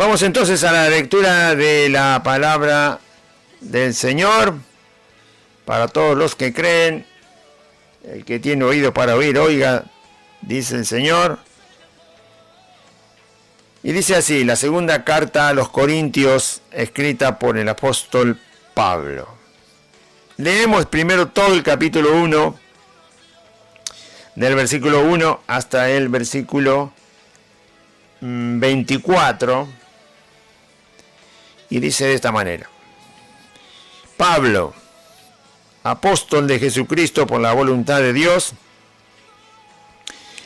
Vamos entonces a la lectura de la palabra del Señor. Para todos los que creen, el que tiene oído para oír, oiga, dice el Señor. Y dice así, la segunda carta a los Corintios, escrita por el apóstol Pablo. Leemos primero todo el capítulo 1, del versículo 1 hasta el versículo 24, y dice de esta manera: Pablo, apóstol de Jesucristo por la voluntad de Dios,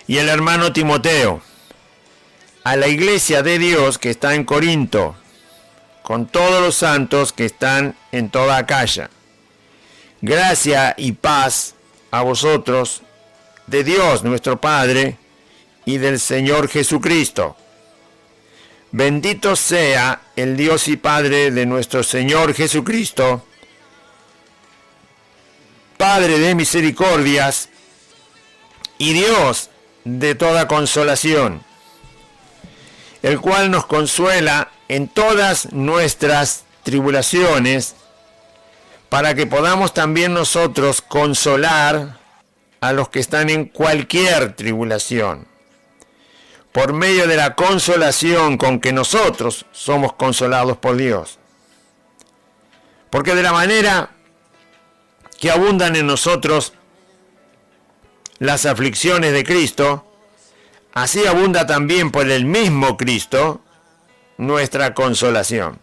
y el hermano Timoteo, a la iglesia de Dios que está en Corinto, con todos los santos que están en toda Acaya. Gracia y paz a vosotros, de Dios nuestro Padre y del Señor Jesucristo. Bendito sea el Dios y Padre de nuestro Señor Jesucristo, Padre de misericordias y Dios de toda consolación, el cual nos consuela en todas nuestras tribulaciones, para que podamos también nosotros consolar a los que están en cualquier tribulación, por medio de la consolación con que nosotros somos consolados por Dios. Porque de la manera que abundan en nosotros las aflicciones de Cristo, así abunda también por el mismo Cristo nuestra consolación.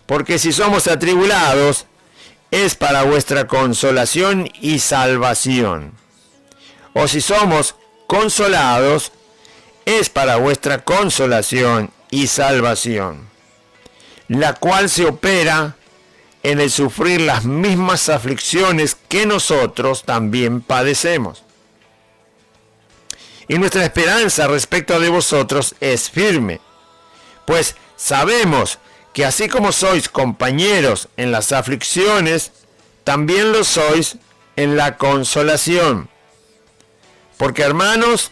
Porque si somos atribulados, es para vuestra consolación y salvación. O si somos consolados, es para vuestra consolación y salvación, la cual se opera en el sufrir las mismas aflicciones que nosotros también padecemos. Y nuestra esperanza respecto de vosotros es firme, pues sabemos que así como sois compañeros en las aflicciones, también lo sois en la consolación. Porque, hermanos,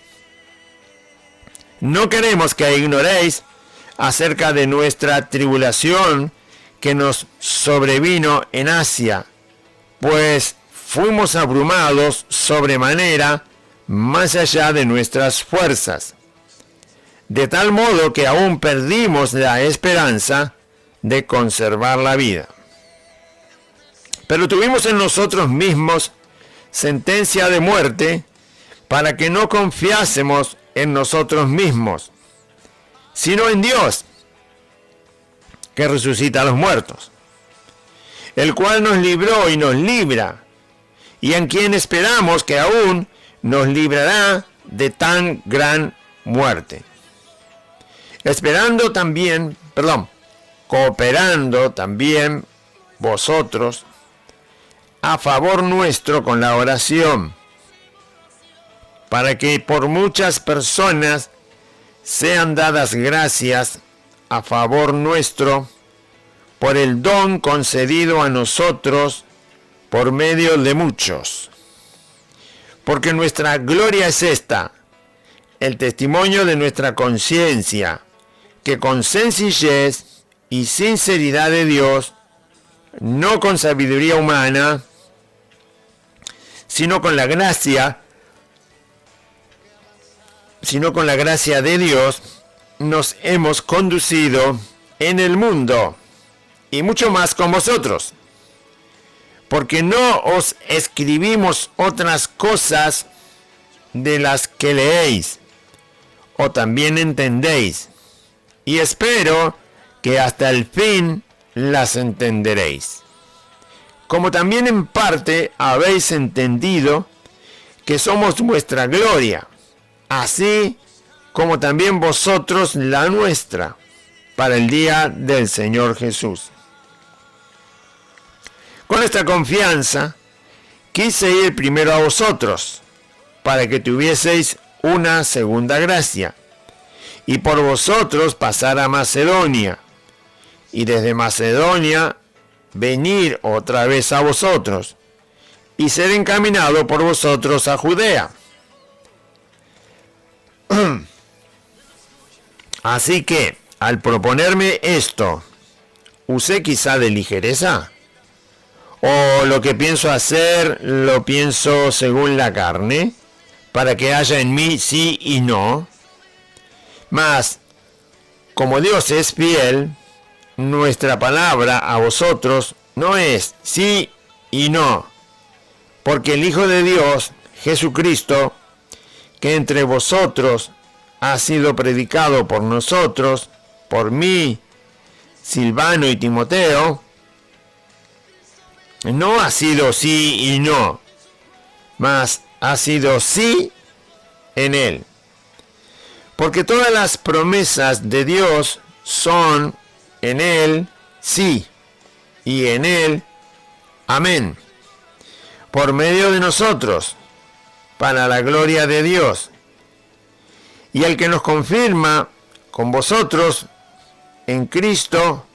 no queremos que ignoréis acerca de nuestra tribulación que nos sobrevino en Asia, pues fuimos abrumados sobremanera más allá de nuestras fuerzas, de tal modo que aún perdimos la esperanza de conservar la vida. Pero tuvimos en nosotros mismos sentencia de muerte, para que no confiásemos en nosotros mismos, sino en Dios, que resucita a los muertos, el cual nos libró y nos libra, y en quien esperamos que aún nos librará de tan gran muerte. Cooperando también vosotros a favor nuestro con la oración, para que por muchas personas sean dadas gracias a favor nuestro por el don concedido a nosotros por medio de muchos. Porque nuestra gloria es esta, el testimonio de nuestra conciencia, que con sencillez y sinceridad de Dios, no con sabiduría humana, sino con la gracia de Dios, nos hemos conducido en el mundo, y mucho más con vosotros. Porque no os escribimos otras cosas de las que leéis, o también entendéis, y espero que hasta el fin las entenderéis. Como también en parte habéis entendido que somos vuestra gloria, así como también vosotros la nuestra, para el día del Señor Jesús. Con esta confianza quise ir primero a vosotros, para que tuvieseis una segunda gracia, y por vosotros pasar a Macedonia, y desde Macedonia venir otra vez a vosotros, y ser encaminado por vosotros a Judea. Así que, al proponerme esto, ¿usé quizá de ligereza? ¿O lo que pienso hacer lo pienso según la carne, para que haya en mí sí y no? Mas, como Dios es fiel, nuestra palabra a vosotros no es sí y no, porque el Hijo de Dios, Jesucristo, que entre vosotros ha sido predicado por nosotros, por mí, Silvano y Timoteo, no ha sido sí y no, mas ha sido sí en él. Porque todas las promesas de Dios son en él sí y en él amén. Por medio de nosotros, para la gloria de Dios. Y el que nos confirma con vosotros en Cristo,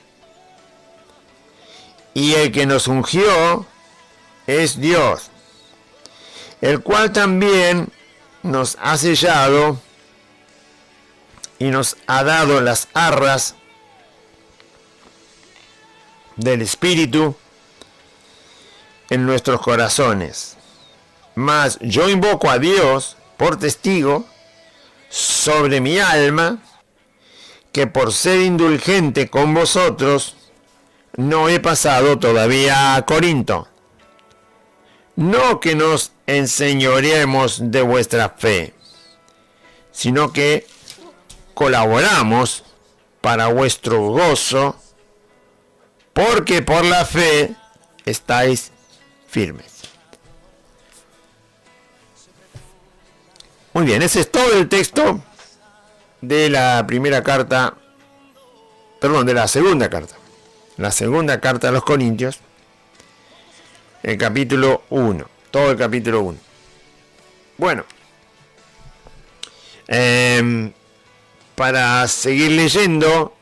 y el que nos ungió es Dios, el cual también nos ha sellado y nos ha dado las arras del Espíritu en nuestros corazones. Mas yo invoco a Dios por testigo sobre mi alma, que por ser indulgente con vosotros, no he pasado todavía a Corinto. No que nos enseñoreemos de vuestra fe, sino que colaboramos para vuestro gozo, porque por la fe estáis firmes. Muy bien, ese es todo el texto de la primera carta, perdón, de la segunda carta. La segunda carta a los Corintios, el capítulo 1, todo el capítulo 1. Bueno, para seguir leyendo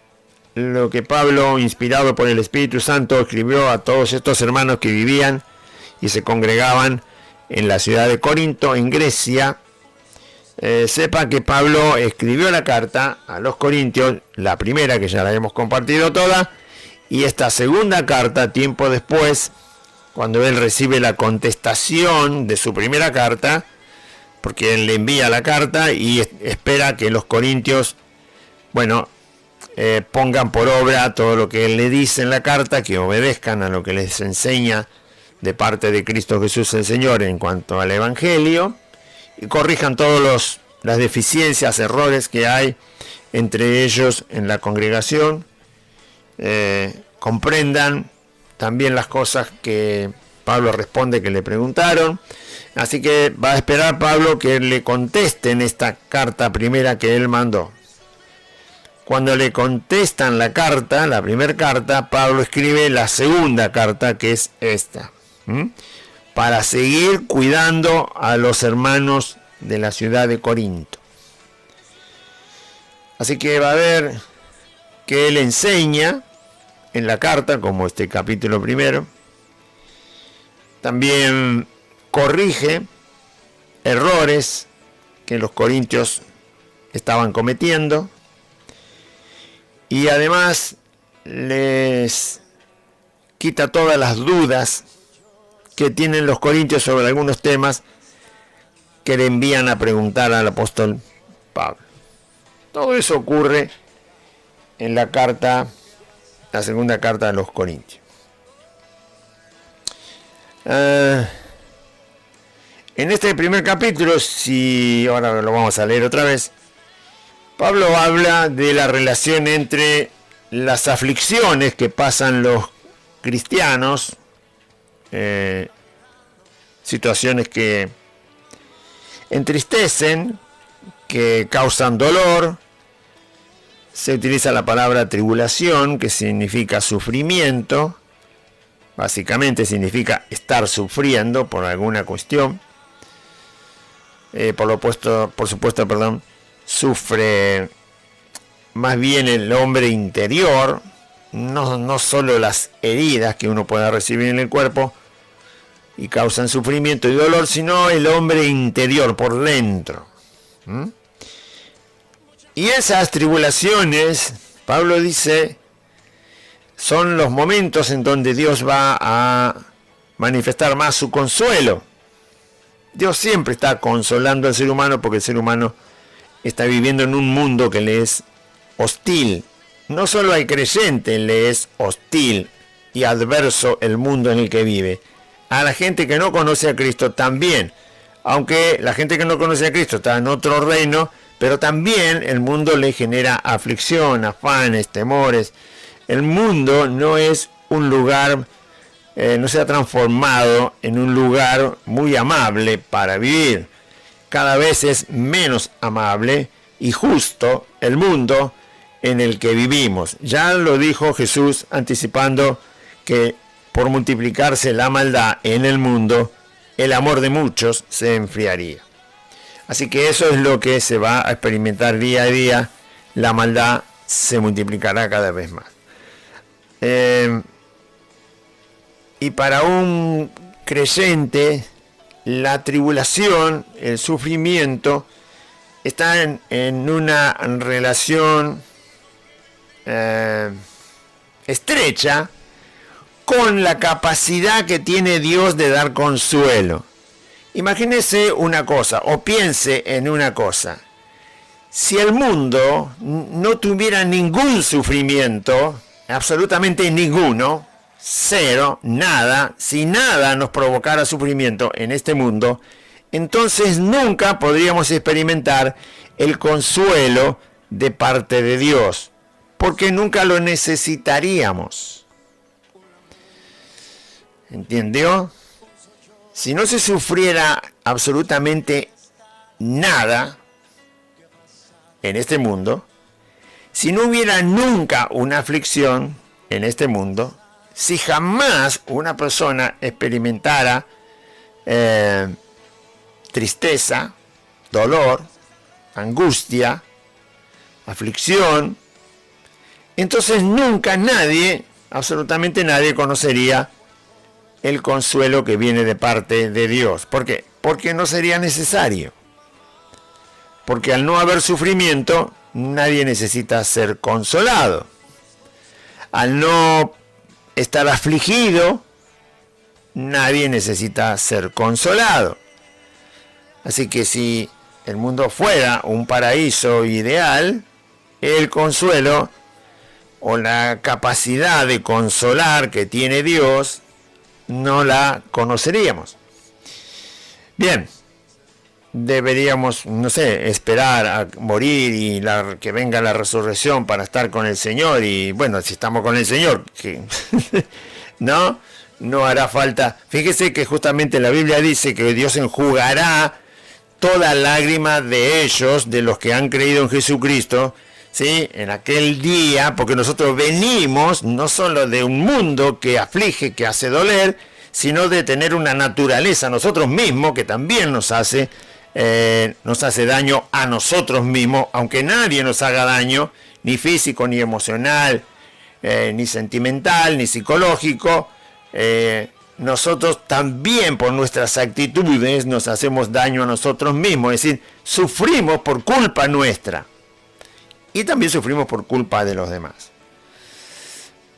lo que Pablo, inspirado por el Espíritu Santo, escribió a todos estos hermanos que vivían y se congregaban en la ciudad de Corinto, en Grecia, sepa que Pablo escribió la carta a los Corintios, la primera que ya la hemos compartido toda, y esta segunda carta, tiempo después, cuando él recibe la contestación de su primera carta, porque él le envía la carta y espera que los corintios, bueno, pongan por obra todo lo que él le dice en la carta, que obedezcan a lo que les enseña de parte de Cristo Jesús el Señor en cuanto al Evangelio, y corrijan todas las deficiencias, errores que hay entre ellos en la congregación, comprendan también las cosas que Pablo responde que le preguntaron. Así que va a esperar Pablo que le contesten esta carta primera que él mandó. Cuando le contestan la carta, la primera carta, Pablo escribe la segunda carta, que es esta, para seguir cuidando a los hermanos de la ciudad de Corinto. Así que va a ver que él enseña en la carta, como este capítulo primero. También corrige errores que los corintios estaban cometiendo, y además les quita todas las dudas que tienen los corintios sobre algunos temas que le envían a preguntar al apóstol Pablo. Todo eso ocurre en la carta, la segunda carta a los Corintios. En este primer capítulo, si ahora lo vamos a leer otra vez, Pablo habla de la relación entre las aflicciones que pasan los cristianos, situaciones que entristecen, que causan dolor. Se utiliza la palabra tribulación, que significa sufrimiento. Básicamente significa estar sufriendo por alguna cuestión. Por supuesto, sufre más bien el hombre interior, no solo las heridas que uno pueda recibir en el cuerpo y causan sufrimiento y dolor, sino el hombre interior, por dentro. Y esas tribulaciones Pablo dice, son los momentos en donde Dios va a manifestar más su consuelo. Dios siempre está consolando al ser humano porque el ser humano está viviendo en un mundo que le es hostil. No solo al creyente le es hostil y adverso el mundo en el que vive. A la gente que no conoce a Cristo también. Aunque la gente que no conoce a Cristo está en otro reino, pero también el mundo le genera aflicción, afanes, temores. El mundo no es un lugar, no se ha transformado en un lugar muy amable para vivir. Cada vez es menos amable y justo el mundo en el que vivimos. Ya lo dijo Jesús anticipando que por multiplicarse la maldad en el mundo, el amor de muchos se enfriaría. Así que eso es lo que se va a experimentar día a día. La maldad se multiplicará cada vez más. Y para un creyente, la tribulación, el sufrimiento, está en una relación estrecha con la capacidad que tiene Dios de dar consuelo. Imagínese una cosa, o piense en una cosa. Si el mundo no tuviera ningún sufrimiento, absolutamente ninguno, cero, nada, si nada nos provocara sufrimiento en este mundo, entonces nunca podríamos experimentar el consuelo de parte de Dios, porque nunca lo necesitaríamos. ¿Entendió? Si no se sufriera absolutamente nada en este mundo, si no hubiera nunca una aflicción en este mundo, si jamás una persona experimentara tristeza, dolor, angustia, aflicción, entonces nunca nadie, absolutamente nadie, conocería el consuelo que viene de parte de Dios. ¿Por qué? Porque no sería necesario. Porque al no haber sufrimiento, nadie necesita ser consolado. Al no estar afligido, nadie necesita ser consolado. Así que si el mundo fuera un paraíso ideal, el consuelo o la capacidad de consolar que tiene Dios no la conoceríamos. Bien, deberíamos, no sé, esperar a morir y que venga la resurrección para estar con el Señor. Y bueno, si estamos con el Señor, que no hará falta. Fíjese que justamente la Biblia dice que Dios enjugará toda lágrima de ellos, de los que han creído en Jesucristo, ¿sí? En aquel día, porque nosotros venimos no solo de un mundo que aflige, que hace doler, sino de tener una naturaleza nosotros mismos que también nos hace daño a nosotros mismos, aunque nadie nos haga daño, ni físico, ni emocional, ni sentimental, ni psicológico. Nosotros también por nuestras actitudes nos hacemos daño a nosotros mismos, es decir, sufrimos por culpa nuestra y también sufrimos por culpa de los demás.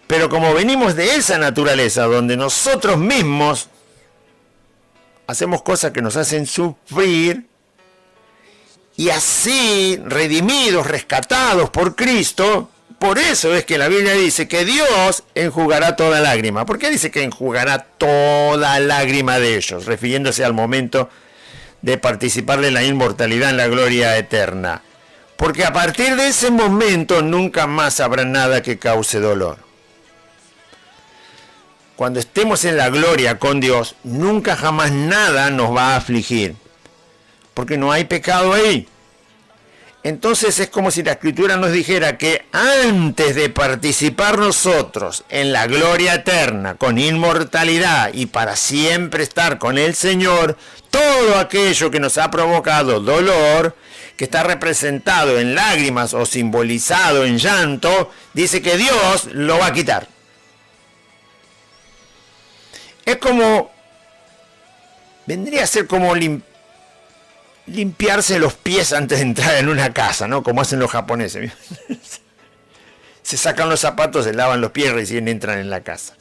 Pero como venimos de esa naturaleza donde nosotros mismos hacemos cosas que nos hacen sufrir, y así redimidos, rescatados por Cristo, por eso es que la Biblia dice que Dios enjugará toda lágrima. ¿Por qué dice que enjugará toda lágrima de ellos? Refiriéndose al momento de participar de la inmortalidad en la gloria eterna. Porque a partir de ese momento nunca más habrá nada que cause dolor. Cuando estemos en la gloria con Dios, nunca jamás nada nos va a afligir. Porque no hay pecado ahí. Entonces es como si la Escritura nos dijera que antes de participar nosotros en la gloria eterna, con inmortalidad y para siempre estar con el Señor, todo aquello que nos ha provocado dolor, que está representado en lágrimas o simbolizado en llanto, dice que Dios lo va a quitar. Es como, vendría a ser como limpiarse los pies antes de entrar en una casa, ¿no? Como hacen los japoneses. se sacan los zapatos, se lavan los pies y recién entran en la casa.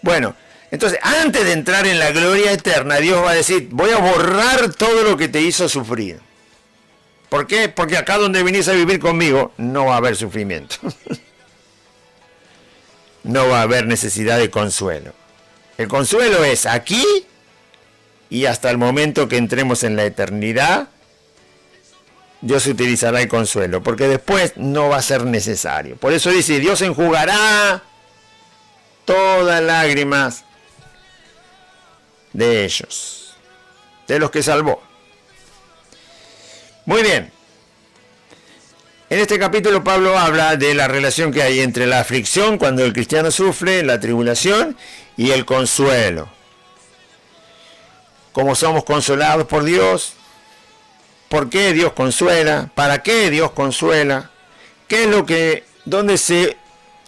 Bueno, entonces antes de entrar en la gloria eterna, Dios va a decir, voy a borrar todo lo que te hizo sufrir. ¿Por qué? Porque acá donde vinís a vivir conmigo no va a haber sufrimiento. No va a haber necesidad de consuelo. El consuelo es aquí y hasta el momento que entremos en la eternidad, Dios utilizará el consuelo, porque después no va a ser necesario. Por eso dice, Dios enjugará todas lágrimas de ellos, de los que salvó. Muy bien. En este capítulo Pablo habla de la relación que hay entre la aflicción, cuando el cristiano sufre, la tribulación, y el consuelo. Cómo somos consolados por Dios, por qué Dios consuela, para qué Dios consuela, qué es lo que, dónde se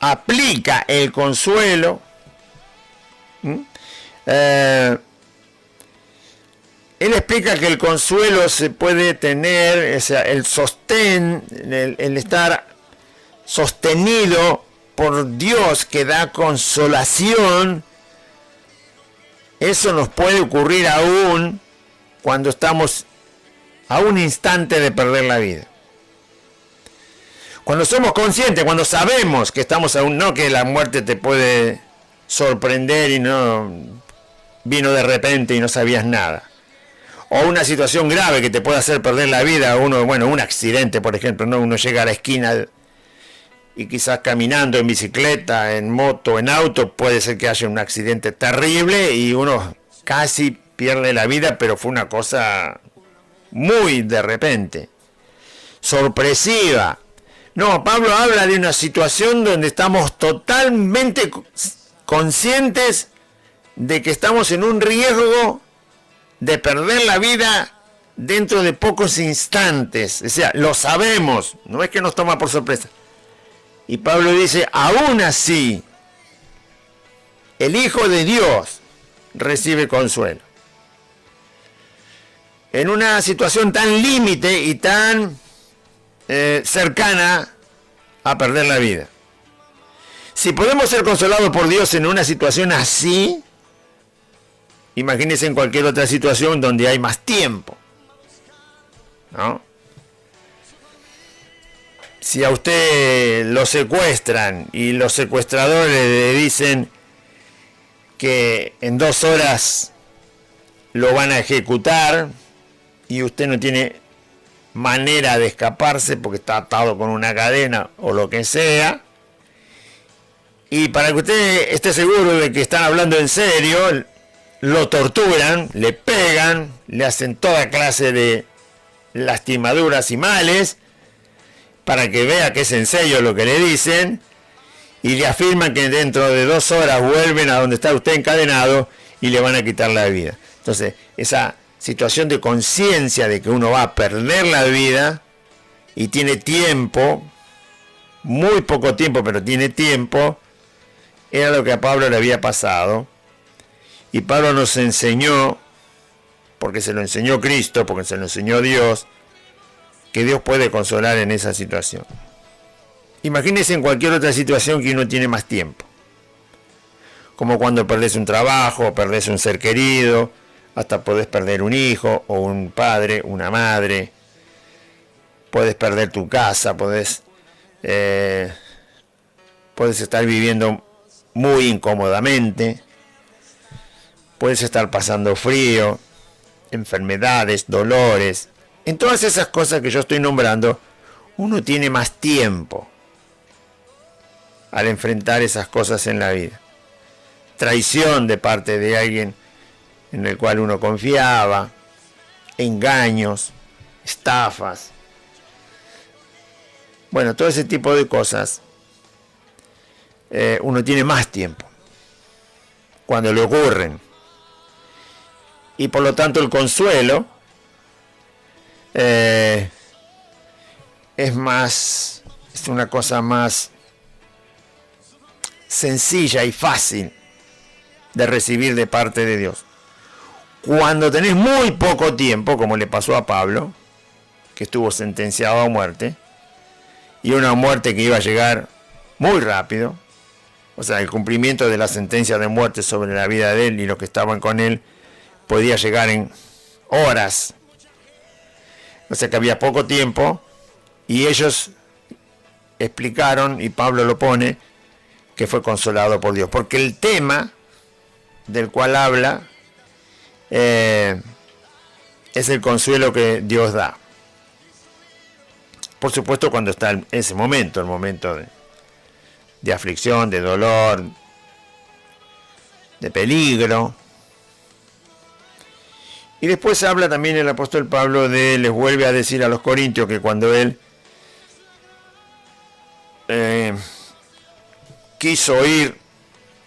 aplica el consuelo. Él explica que el consuelo se puede tener, o sea, el sostén, el estar sostenido por Dios que da consolación. Eso nos puede ocurrir aún cuando estamos a un instante de perder la vida. Cuando somos conscientes, cuando sabemos que estamos aún, no que la muerte te puede sorprender y no vino de repente y no sabías nada. O una situación grave que te puede hacer perder la vida, un accidente, por ejemplo, ¿no? Uno llega a la esquina y quizás caminando en bicicleta, en moto, en auto, puede ser que haya un accidente terrible y uno casi pierde la vida, pero fue una cosa muy de repente, sorpresiva. No, Pablo habla de una situación donde estamos totalmente conscientes de que estamos en un riesgo de perder la vida dentro de pocos instantes. O sea, lo sabemos, no es que nos toma por sorpresa. Y Pablo dice, aún así, el Hijo de Dios recibe consuelo. En una situación tan límite y tan cercana a perder la vida. Si podemos ser consolados por Dios en una situación así, imagínense en cualquier otra situación donde hay más tiempo, ¿no? Si a usted lo secuestran y los secuestradores le dicen que en 2 horas lo van a ejecutar y usted no tiene manera de escaparse porque está atado con una cadena o lo que sea, y para que usted esté seguro de que están hablando en serio, lo torturan, le pegan, le hacen toda clase de lastimaduras y males para que vea que es en serio lo que le dicen, y le afirman que dentro de 2 horas vuelven a donde está usted encadenado y le van a quitar la vida. Entonces, esa situación de conciencia de que uno va a perder la vida y tiene tiempo, muy poco tiempo, pero tiene tiempo, era lo que a Pablo le había pasado. Y Pablo nos enseñó, porque se lo enseñó Cristo, porque se lo enseñó Dios, que Dios puede consolar en esa situación. Imagínense en cualquier otra situación que uno tiene más tiempo. Como cuando perdés un trabajo, perdés un ser querido, hasta podés perder un hijo o un padre, una madre. Podés perder tu casa, podés estar viviendo muy incómodamente. Puedes estar pasando frío, enfermedades, dolores. En todas esas cosas que yo estoy nombrando, uno tiene más tiempo al enfrentar esas cosas en la vida. Traición de parte de alguien en el cual uno confiaba, engaños, estafas. Bueno, todo ese tipo de cosas, uno tiene más tiempo cuando le ocurren. Y por lo tanto el consuelo es una cosa más sencilla y fácil de recibir de parte de Dios. Cuando tenés muy poco tiempo, como le pasó a Pablo, que estuvo sentenciado a muerte, y una muerte que iba a llegar muy rápido. O sea, el cumplimiento de la sentencia de muerte sobre la vida de él y los que estaban con él podía llegar en horas. O sea que había poco tiempo y ellos explicaron, y Pablo lo pone, que fue consolado por Dios. Porque el tema del cual habla es el consuelo que Dios da. Por supuesto cuando está en ese momento, el momento de aflicción, de dolor, de peligro. Y después habla también el apóstol Pablo les vuelve a decir a los corintios que cuando él quiso ir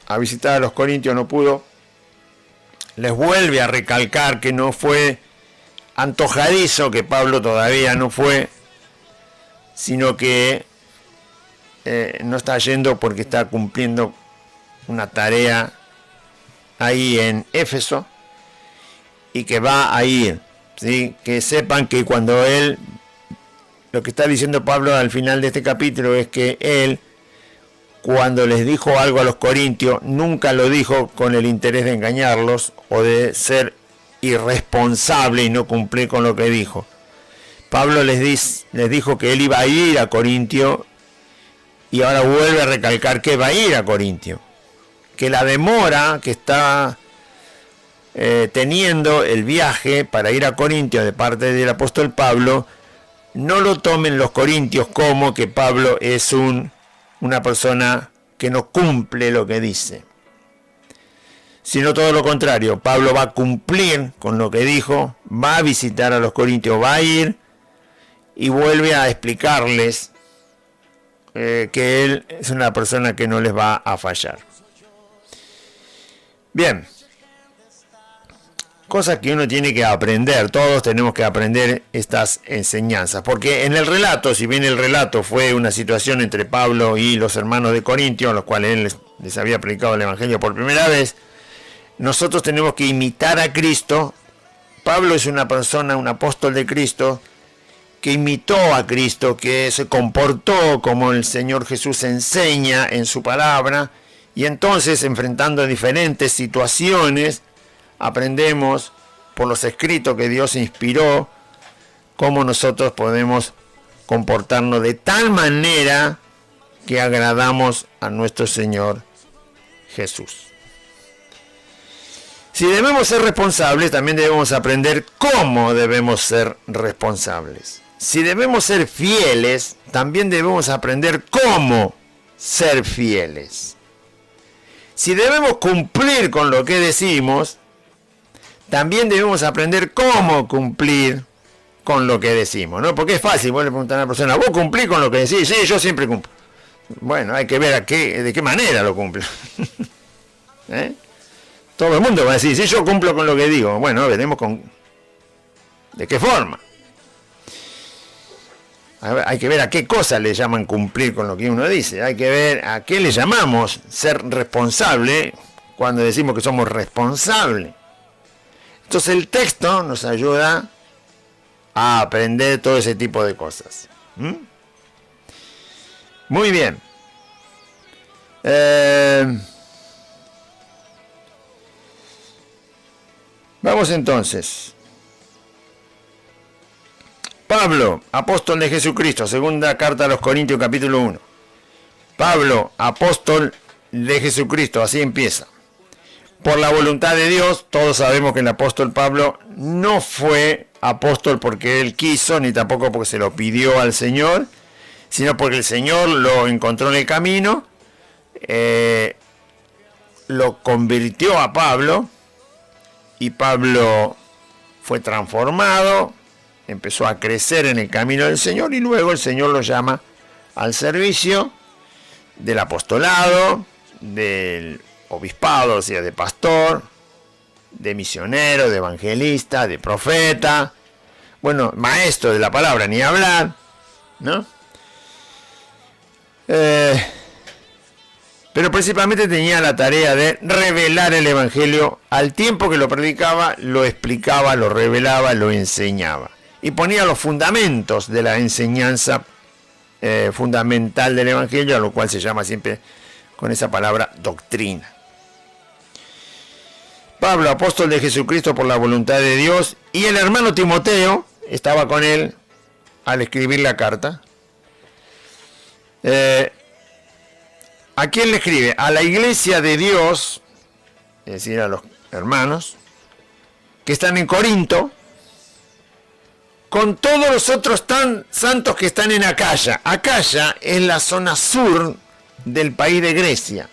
a visitar a los corintios, no pudo. Les vuelve a recalcar que no fue antojadizo, que Pablo todavía no fue, sino que no está yendo porque está cumpliendo una tarea ahí en Éfeso y que va a ir, ¿sí? Que sepan que cuando él, lo que está diciendo Pablo al final de este capítulo es que él, cuando les dijo algo a los corintios, nunca lo dijo con el interés de engañarlos o de ser irresponsable y no cumplir con lo que dijo. Pablo les dijo que él iba a ir a Corintio y ahora vuelve a recalcar que va a ir a Corintio. Que la demora que está teniendo el viaje para ir a Corintio de parte del apóstol Pablo, no lo tomen los corintios como que Pablo es una persona que no cumple lo que dice. Sino todo lo contrario, Pablo va a cumplir con lo que dijo, va a visitar a los corintios, va a ir y vuelve a explicarles que él es una persona que no les va a fallar. Bien, cosas que uno tiene que aprender, todos tenemos que aprender estas enseñanzas, porque en el relato, si bien el relato fue una situación entre Pablo y los hermanos de Corintio, a los cuales él les había predicado el evangelio por primera vez, nosotros tenemos que imitar a Cristo. Pablo es una persona, un apóstol de Cristo, que imitó a Cristo, que se comportó como el Señor Jesús enseña en su palabra, y entonces, enfrentando diferentes situaciones, aprendemos por los escritos que Dios inspiró, cómo nosotros podemos comportarnos de tal manera que agradamos a nuestro Señor Jesús. Si debemos ser responsables, también debemos aprender cómo debemos ser responsables. Si debemos ser fieles, también debemos aprender cómo ser fieles. Si debemos cumplir con lo que decimos, también debemos aprender cómo cumplir con lo que decimos, ¿no? Porque es fácil, vos le preguntás a una persona, ¿vos cumplís con lo que decís? Sí, yo siempre cumplo. Bueno, hay que ver de qué manera lo cumplo. Todo el mundo va a decir, sí, yo cumplo con lo que digo. Bueno, veremos de qué forma. Hay que ver a qué cosa le llaman cumplir con lo que uno dice. Hay que ver a qué le llamamos ser responsable cuando decimos que somos responsables. Entonces el texto nos ayuda a aprender todo ese tipo de cosas. Muy bien. Vamos entonces. Pablo, apóstol de Jesucristo, segunda carta a los Corintios, capítulo 1. Pablo, apóstol de Jesucristo, así empieza. Por la voluntad de Dios, todos sabemos que el apóstol Pablo no fue apóstol porque él quiso, ni tampoco porque se lo pidió al Señor, sino porque el Señor lo encontró en el camino, lo convirtió a Pablo, y Pablo fue transformado, empezó a crecer en el camino del Señor, y luego el Señor lo llama al servicio del apostolado, del obispado, o sea, de pastor, de misionero, de evangelista, de profeta, bueno, maestro de la palabra, ni hablar, ¿no? Pero principalmente tenía la tarea de revelar el evangelio al tiempo que lo predicaba, lo explicaba, lo revelaba, lo enseñaba. Y ponía los fundamentos de la enseñanza fundamental del Evangelio, a lo cual se llama siempre con esa palabra doctrina. Pablo, apóstol de Jesucristo por la voluntad de Dios, y el hermano Timoteo estaba con él al escribir la carta. ¿A quién le escribe? A la iglesia de Dios, es decir, a los hermanos que están en Corinto, con todos los otros santos que están en Acaya. Acaya es la zona sur del país de Grecia.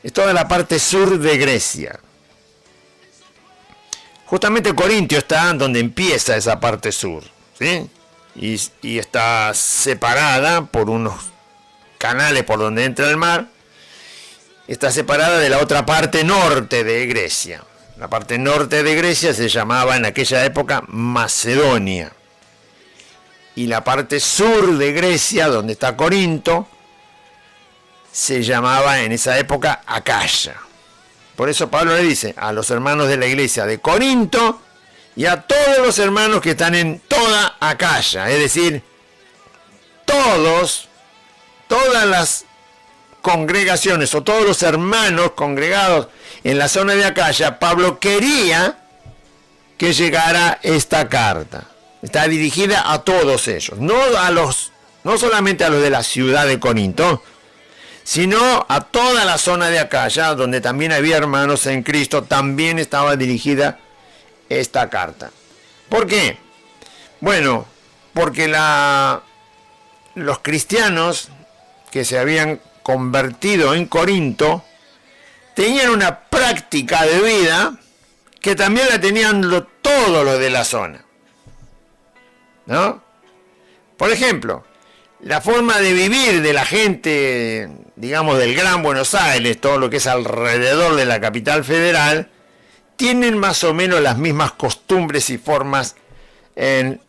Es toda la parte sur de Grecia. Justamente Corintio está donde empieza esa parte sur, ¿sí? Y está separada por unos canales por donde entra el mar. Está separada de la otra parte norte de Grecia. La parte norte de Grecia se llamaba en aquella época Macedonia. Y la parte sur de Grecia, donde está Corinto, se llamaba en esa época Acaya. Por eso Pablo le dice a los hermanos de la iglesia de Corinto y a todos los hermanos que están en toda Acaya, es decir, todas las congregaciones o todos los hermanos congregados en la zona de Acaya, Pablo quería que llegara esta carta. Está dirigida a todos ellos, no solamente a los de la ciudad de Corinto, sino a toda la zona de Acaya, donde también había hermanos en Cristo, también estaba dirigida esta carta. ¿Por qué? Bueno, porque los cristianos que se habían convertido en Corinto tenían una práctica de vida que también la tenían todos los de la zona, ¿no? Por ejemplo, la forma de vivir de la gente, digamos, del Gran Buenos Aires, todo lo que es alrededor de la capital federal, tienen más o menos las mismas costumbres y formas en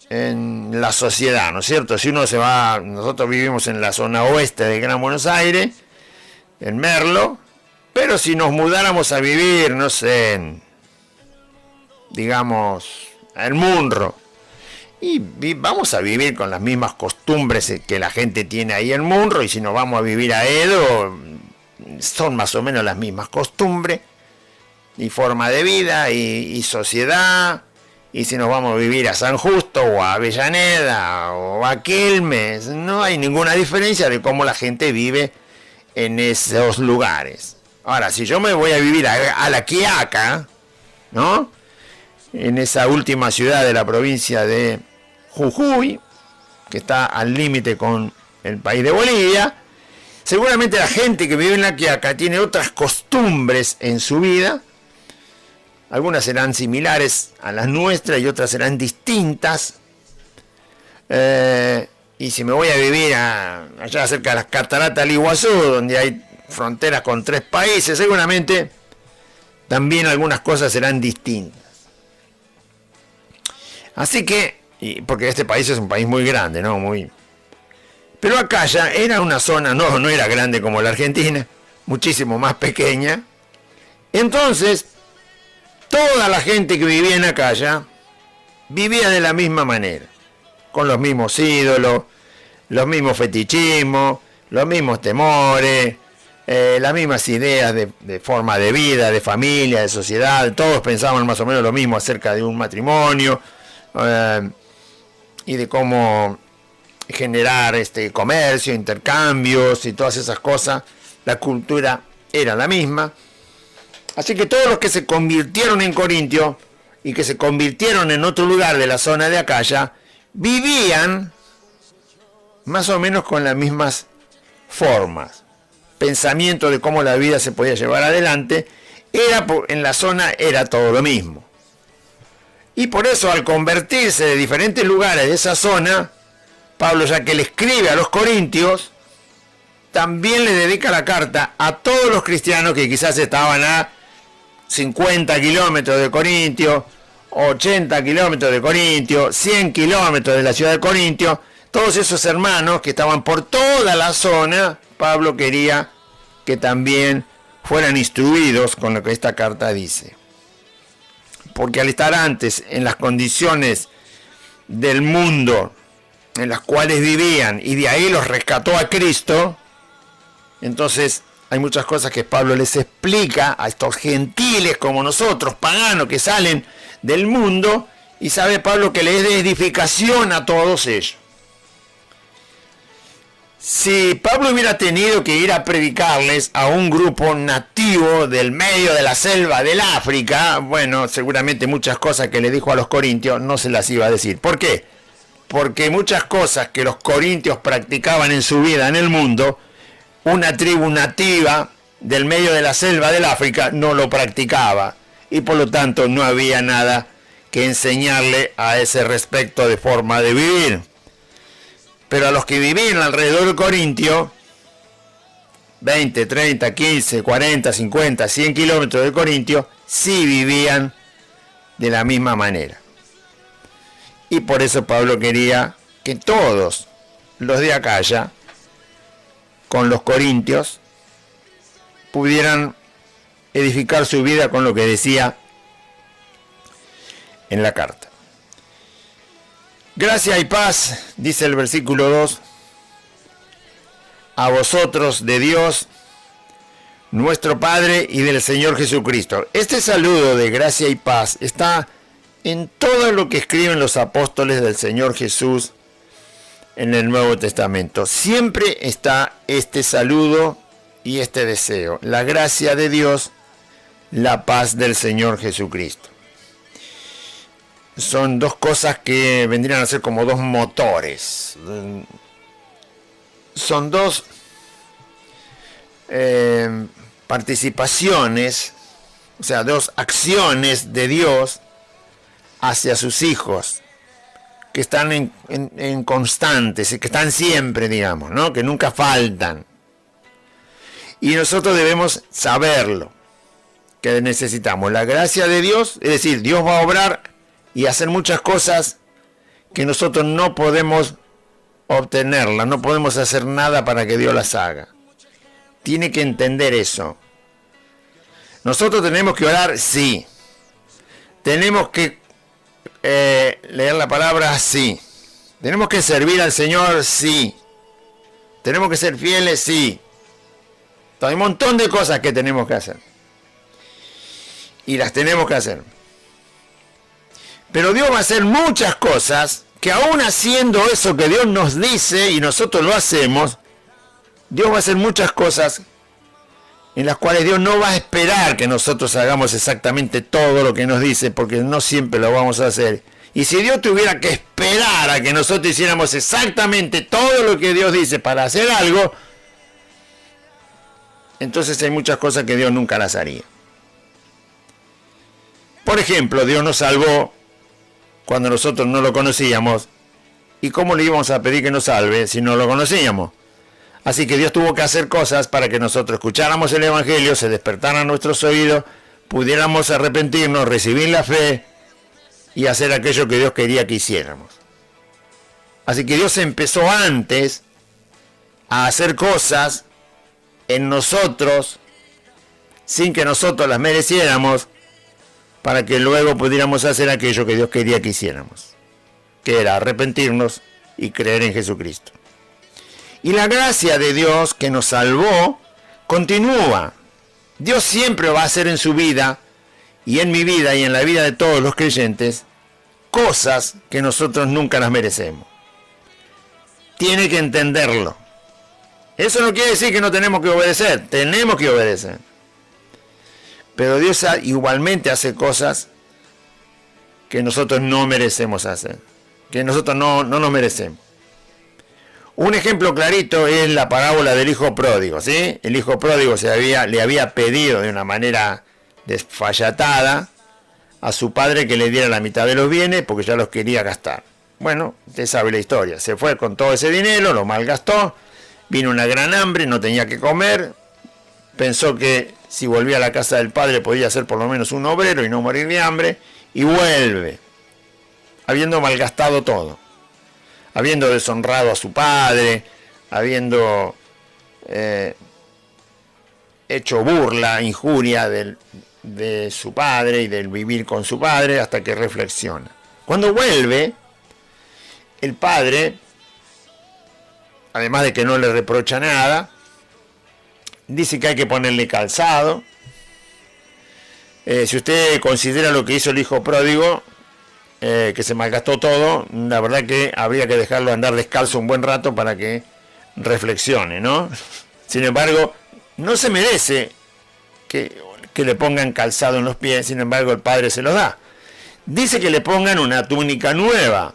la sociedad, ¿no es cierto? Si uno se va, nosotros vivimos en la zona oeste del Gran Buenos Aires, en Merlo, pero si nos mudáramos a vivir, no sé, digamos, en Munro, y vamos a vivir con las mismas costumbres que la gente tiene ahí en Munro, y si nos vamos a vivir a Edo, son más o menos las mismas costumbres, y forma de vida, y sociedad, y si nos vamos a vivir a San Justo, o a Avellaneda, o a Quilmes, no hay ninguna diferencia de cómo la gente vive en esos lugares. Ahora, si yo me voy a vivir a La Quiaca, ¿no?, en esa última ciudad de la provincia de Jujuy, que está al límite con el país de Bolivia, seguramente la gente que vive en La Quiaca tiene otras costumbres en su vida. Algunas serán similares a las nuestras y otras serán distintas. Y si me voy a vivir allá cerca de las cataratas del Iguazú, donde hay fronteras con 3 países, seguramente también algunas cosas serán distintas. Así que, porque este país es un país muy grande, ¿no? Pero Acaya era una zona, no era grande como la Argentina, muchísimo más pequeña. Entonces, toda la gente que vivía en Acaya vivía de la misma manera, con los mismos ídolos, los mismos fetichismos, los mismos temores, las mismas ideas de forma de vida, de familia, de sociedad. Todos pensaban más o menos lo mismo acerca de un matrimonio, y de cómo generar comercio, intercambios y todas esas cosas. La cultura era la misma. Así que todos los que se convirtieron en Corintio y que se convirtieron en otro lugar de la zona de Acaya vivían más o menos con las mismas formas. Pensamiento de cómo la vida se podía llevar adelante, en la zona era todo lo mismo. Y por eso, al convertirse de diferentes lugares de esa zona, Pablo, ya que le escribe a los corintios, también le dedica la carta a todos los cristianos que quizás estaban a 50 kilómetros de Corintio, 80 kilómetros de Corintio, 100 kilómetros de la ciudad de Corintio. Todos esos hermanos que estaban por toda la zona, Pablo quería que también fueran instruidos con lo que esta carta dice. Porque al estar antes en las condiciones del mundo en las cuales vivían, y de ahí los rescató a Cristo. Entonces hay muchas cosas que Pablo les explica a estos gentiles como nosotros, paganos, que salen del mundo, y sabe Pablo que les es de edificación a todos ellos. Si Pablo hubiera tenido que ir a predicarles a un grupo nativo del medio de la selva del África, bueno, seguramente muchas cosas que le dijo a los corintios no se las iba a decir. ¿Por qué? Porque muchas cosas que los corintios practicaban en su vida en el mundo, una tribu nativa del medio de la selva del África no lo practicaba, y por lo tanto no había nada que enseñarle a ese respecto de forma de vivir. Pero a los que vivían alrededor del Corintio, 20, 30, 15, 40, 50, 100 kilómetros del Corintio, sí vivían de la misma manera. Y por eso Pablo quería que todos los de Acaya, con los corintios, pudieran edificar su vida con lo que decía en la carta. Gracia y paz, dice el versículo 2, a vosotros de Dios, nuestro Padre, y del Señor Jesucristo. Este saludo de gracia y paz está en todo lo que escriben los apóstoles del Señor Jesús en el Nuevo Testamento. Siempre está este saludo y este deseo, la gracia de Dios, la paz del Señor Jesucristo. Son dos cosas que vendrían a ser como dos motores. Son dos participaciones, o sea, dos acciones de Dios hacia sus hijos, que están en constantes, que están siempre, digamos, ¿no? Que nunca faltan. Y nosotros debemos saberlo, que necesitamos la gracia de Dios, es decir, Dios va a obrar y hacer muchas cosas que nosotros no podemos obtenerlas, no podemos hacer nada para que Dios las haga. Tiene que entender eso. Nosotros tenemos que orar, sí. Tenemos que leer la palabra, sí. Tenemos que servir al Señor, sí. Tenemos que ser fieles, sí. Hay un montón de cosas que tenemos que hacer. Y las tenemos que hacer. Pero Dios va a hacer muchas cosas que aún haciendo eso que Dios nos dice y nosotros lo hacemos, Dios va a hacer muchas cosas en las cuales Dios no va a esperar que nosotros hagamos exactamente todo lo que nos dice, porque no siempre lo vamos a hacer. Y si Dios tuviera que esperar a que nosotros hiciéramos exactamente todo lo que Dios dice para hacer algo, entonces hay muchas cosas que Dios nunca las haría. Por ejemplo, Dios nos salvó cuando nosotros no lo conocíamos. ¿Y cómo le íbamos a pedir que nos salve si no lo conocíamos? Así que Dios tuvo que hacer cosas para que nosotros escucháramos el Evangelio, se despertaran nuestros oídos, pudiéramos arrepentirnos, recibir la fe y hacer aquello que Dios quería que hiciéramos. Así que Dios empezó antes a hacer cosas en nosotros sin que nosotros las mereciéramos, para que luego pudiéramos hacer aquello que Dios quería que hiciéramos, que era arrepentirnos y creer en Jesucristo. Y la gracia de Dios que nos salvó continúa. Dios siempre va a hacer en su vida, y en mi vida y en la vida de todos los creyentes, cosas que nosotros nunca las merecemos. Tiene que entenderlo. Eso no quiere decir que no tenemos que obedecer, tenemos que obedecer. Pero Dios igualmente hace cosas que nosotros no merecemos hacer, que nosotros no nos merecemos. Un ejemplo clarito es la parábola del hijo pródigo, ¿sí? El hijo pródigo le había pedido de una manera desfallatada a su padre que le diera la mitad de los bienes porque ya los quería gastar. Bueno, usted sabe la historia. Se fue con todo ese dinero, lo malgastó, vino una gran hambre, no tenía que comer, pensó que si volvía a la casa del padre podía ser por lo menos un obrero y no morir de hambre, y vuelve, habiendo malgastado todo, habiendo deshonrado a su padre, habiendo hecho burla, injuria de su padre y del vivir con su padre, hasta que reflexiona. Cuando vuelve, el padre además de que no le reprocha nada. Dice que hay que ponerle calzado. Si usted considera lo que hizo el hijo pródigo, que se malgastó todo, la verdad que habría que dejarlo andar descalzo un buen rato para que reflexione, ¿no? Sin embargo, no se merece que le pongan calzado en los pies, sin embargo el padre se lo da. Dice que le pongan una túnica nueva.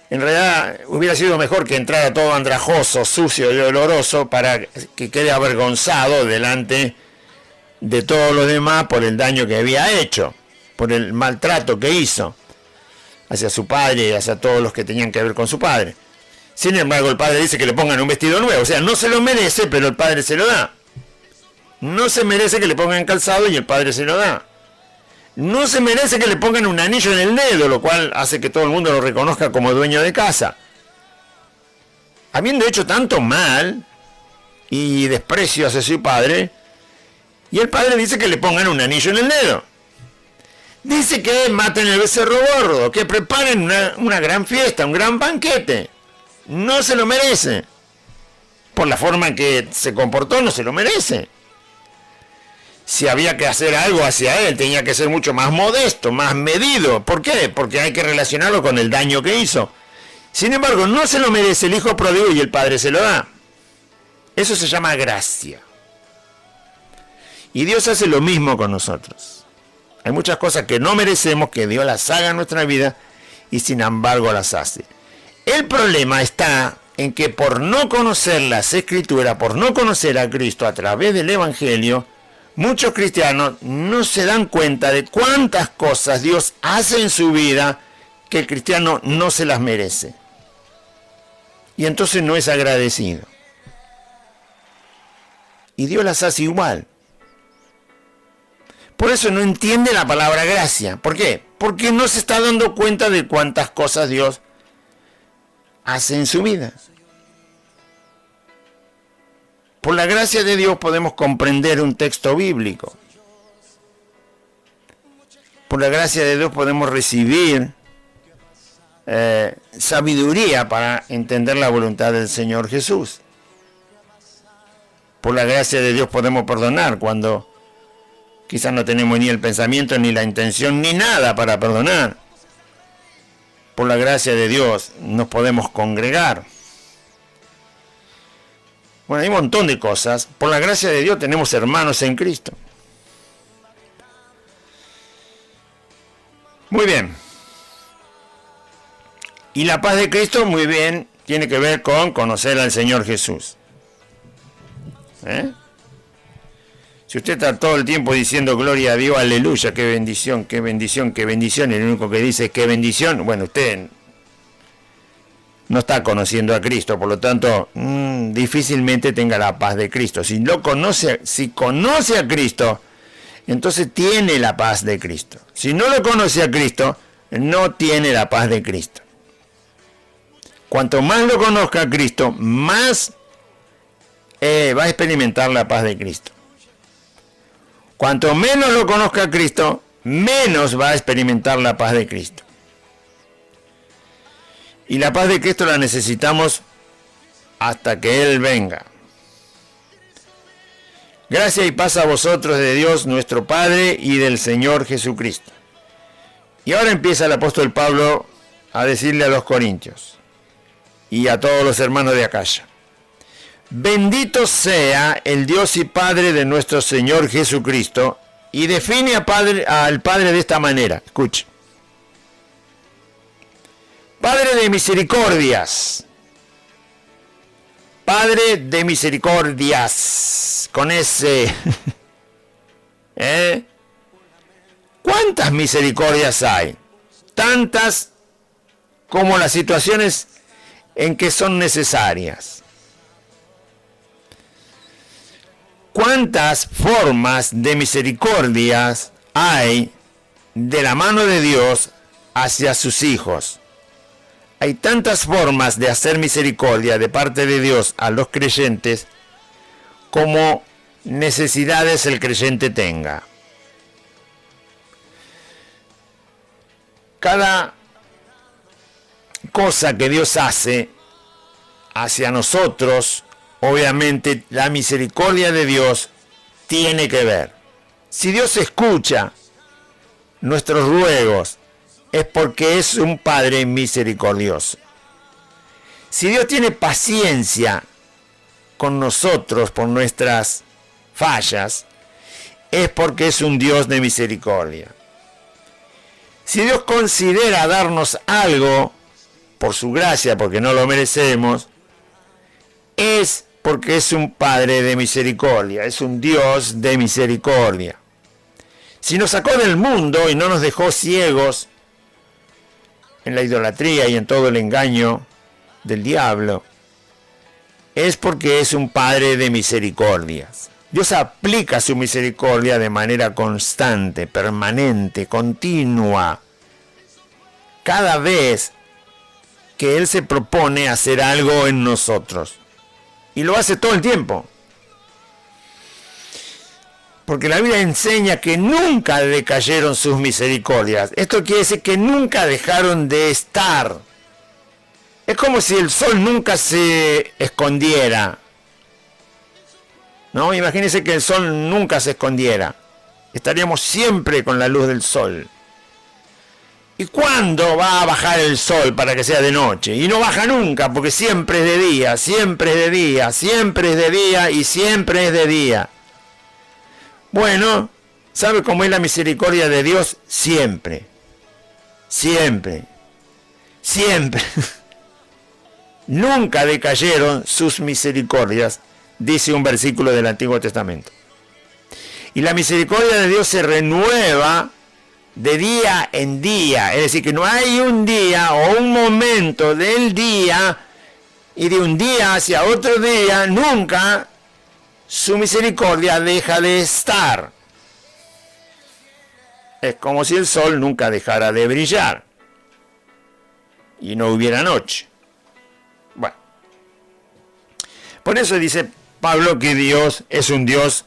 En realidad hubiera sido mejor que entrara todo andrajoso, sucio y oloroso para que quede avergonzado delante de todos los demás por el daño que había hecho, por el maltrato que hizo hacia su padre y hacia todos los que tenían que ver con su padre. Sin embargo, el padre dice que le pongan un vestido nuevo, o sea, no se lo merece, pero el padre se lo da. No se merece que le pongan calzado y el padre se lo da. No se merece que le pongan un anillo en el dedo, lo cual hace que todo el mundo lo reconozca como dueño de casa. Habiendo hecho tanto mal y desprecio hacia su padre, y el padre dice que le pongan un anillo en el dedo. Dice que maten el becerro gordo, que preparen una gran fiesta, un gran banquete. No se lo merece. Por la forma en que se comportó, no se lo merece. Si había que hacer algo hacia él, tenía que ser mucho más modesto, más medido. ¿Por qué? Porque hay que relacionarlo con el daño que hizo. Sin embargo, no se lo merece el hijo pródigo y el padre se lo da. Eso se llama gracia. Y Dios hace lo mismo con nosotros. Hay muchas cosas que no merecemos, que Dios las haga en nuestra vida y sin embargo las hace. El problema está en que por no conocer las Escrituras, por no conocer a Cristo a través del Evangelio, muchos cristianos no se dan cuenta de cuántas cosas Dios hace en su vida que el cristiano no se las merece. Y entonces no es agradecido. Y Dios las hace igual. Por eso no entiende la palabra gracia. ¿Por qué? Porque no se está dando cuenta de cuántas cosas Dios hace en su vida. Por la gracia de Dios podemos comprender un texto bíblico. Por la gracia de Dios podemos recibir sabiduría para entender la voluntad del Señor Jesús. Por la gracia de Dios podemos perdonar cuando quizás no tenemos ni el pensamiento, ni la intención, ni nada para perdonar. Por la gracia de Dios nos podemos congregar. Bueno, hay un montón de cosas. Por la gracia de Dios tenemos hermanos en Cristo. Muy bien. Y la paz de Cristo, muy bien, tiene que ver con conocer al Señor Jesús. Si usted está todo el tiempo diciendo gloria a Dios, aleluya, qué bendición, qué bendición, qué bendición, y el único que dice qué bendición, bueno, usted no está conociendo a Cristo, por lo tanto, difícilmente tenga la paz de Cristo. Si conoce a Cristo, entonces tiene la paz de Cristo. Si no lo conoce a Cristo, no tiene la paz de Cristo. Cuanto más lo conozca a Cristo, más va a experimentar la paz de Cristo. Cuanto menos lo conozca a Cristo, menos va a experimentar la paz de Cristo. Y la paz de Cristo la necesitamos hasta que Él venga. Gracia y paz a vosotros de Dios nuestro Padre y del Señor Jesucristo. Y ahora empieza el apóstol Pablo a decirle a los corintios y a todos los hermanos de Acaya: bendito sea el Dios y Padre de nuestro Señor Jesucristo. Y define al Padre de esta manera. Escuche. Padre de misericordias. Padre de misericordias. Con ese. ¿Cuántas misericordias hay? Tantas como las situaciones en que son necesarias. ¿Cuántas formas de misericordias hay de la mano de Dios hacia sus hijos? Hay tantas formas de hacer misericordia de parte de Dios a los creyentes como necesidades el creyente tenga. Cada cosa que Dios hace hacia nosotros, obviamente la misericordia de Dios tiene que ver. Si Dios escucha nuestros ruegos, es porque es un Padre misericordioso. Si Dios tiene paciencia con nosotros por nuestras fallas, es porque es un Dios de misericordia. Si Dios considera darnos algo por su gracia, porque no lo merecemos, es porque es un Padre de misericordia, es un Dios de misericordia. Si nos sacó del mundo y no nos dejó ciegos en la idolatría y en todo el engaño del diablo, es porque es un Padre de misericordias. Dios aplica su misericordia de manera constante, permanente, continua, cada vez que Él se propone hacer algo en nosotros. Y lo hace todo el tiempo. Porque la Biblia enseña que nunca decayeron sus misericordias. Esto quiere decir que nunca dejaron de estar. Es como si el sol nunca se escondiera. ¿No? Imagínense que el sol nunca se escondiera. Estaríamos siempre con la luz del sol. ¿Y cuándo va a bajar el sol para que sea de noche? Y no baja nunca, porque siempre es de día, siempre es de día, siempre es de día y siempre es de día. Bueno, ¿sabe cómo es la misericordia de Dios? Siempre. Siempre. Siempre. Nunca decayeron sus misericordias, dice un versículo del Antiguo Testamento. Y la misericordia de Dios se renueva de día en día. Es decir, que no hay un día o un momento del día y de un día hacia otro día, nunca su misericordia deja de estar. Es como si el sol nunca dejara de brillar y no hubiera noche. Bueno, por eso dice Pablo que Dios es un Dios,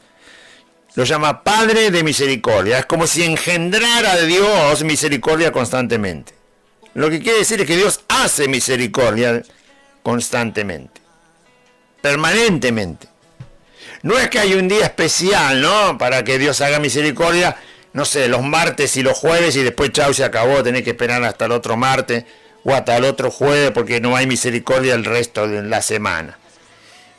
lo llama Padre de misericordia. Es como si engendrara a Dios misericordia constantemente. Lo que quiere decir es que Dios hace misericordia constantemente, permanentemente. No es que hay un día especial, ¿no?, para que Dios haga misericordia, no sé, los martes y los jueves y después chau, se acabó, tenés que esperar hasta el otro martes o hasta el otro jueves porque no hay misericordia el resto de la semana.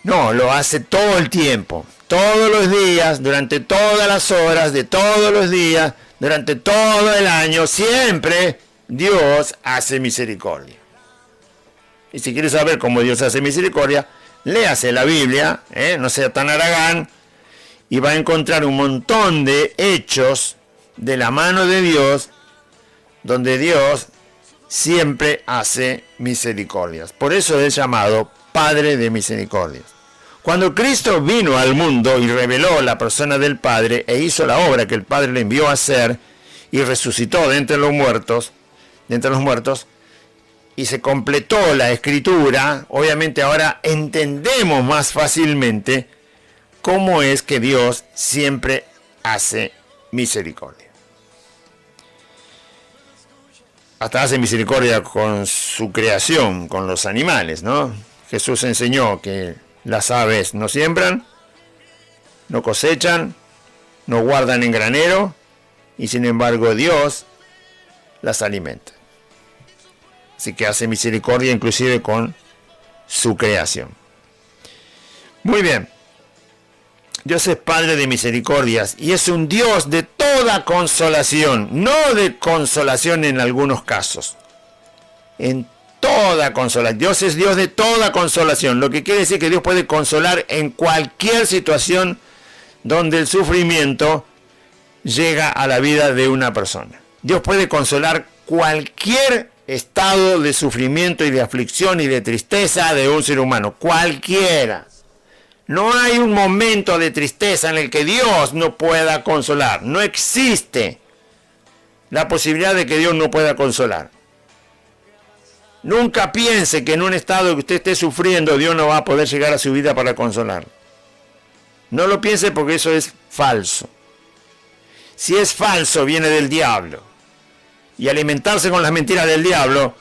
No, lo hace todo el tiempo, todos los días, durante todas las horas de todos los días, durante todo el año, siempre Dios hace misericordia. Y si quieres saber cómo Dios hace misericordia, léase la Biblia, no sea tan haragán, y va a encontrar un montón de hechos de la mano de Dios, donde Dios siempre hace misericordias. Por eso es llamado Padre de misericordias. Cuando Cristo vino al mundo y reveló la persona del Padre e hizo la obra que el Padre le envió a hacer y resucitó de entre los muertos, y se completó la escritura, obviamente ahora entendemos más fácilmente cómo es que Dios siempre hace misericordia. Hasta hace misericordia con su creación, con los animales, ¿no? Jesús enseñó que las aves no siembran, no cosechan, no guardan en granero, y sin embargo Dios las alimenta. Así que hace misericordia inclusive con su creación. Muy bien. Dios es Padre de misericordias y es un Dios de toda consolación, no de consolación en algunos casos. En toda consolación. Dios es Dios de toda consolación, lo que quiere decir que Dios puede consolar en cualquier situación donde el sufrimiento llega a la vida de una persona. Dios puede consolar cualquier estado de sufrimiento y de aflicción y de tristeza de un ser humano, cualquiera. No hay un momento de tristeza en el que Dios no pueda consolar. No existe la posibilidad de que Dios no pueda consolar. Nunca piense que en un estado que usted esté sufriendo, Dios no va a poder llegar a su vida para consolar. No lo piense porque eso es falso. Si es falso, viene del diablo. Y alimentarse con las mentiras del diablo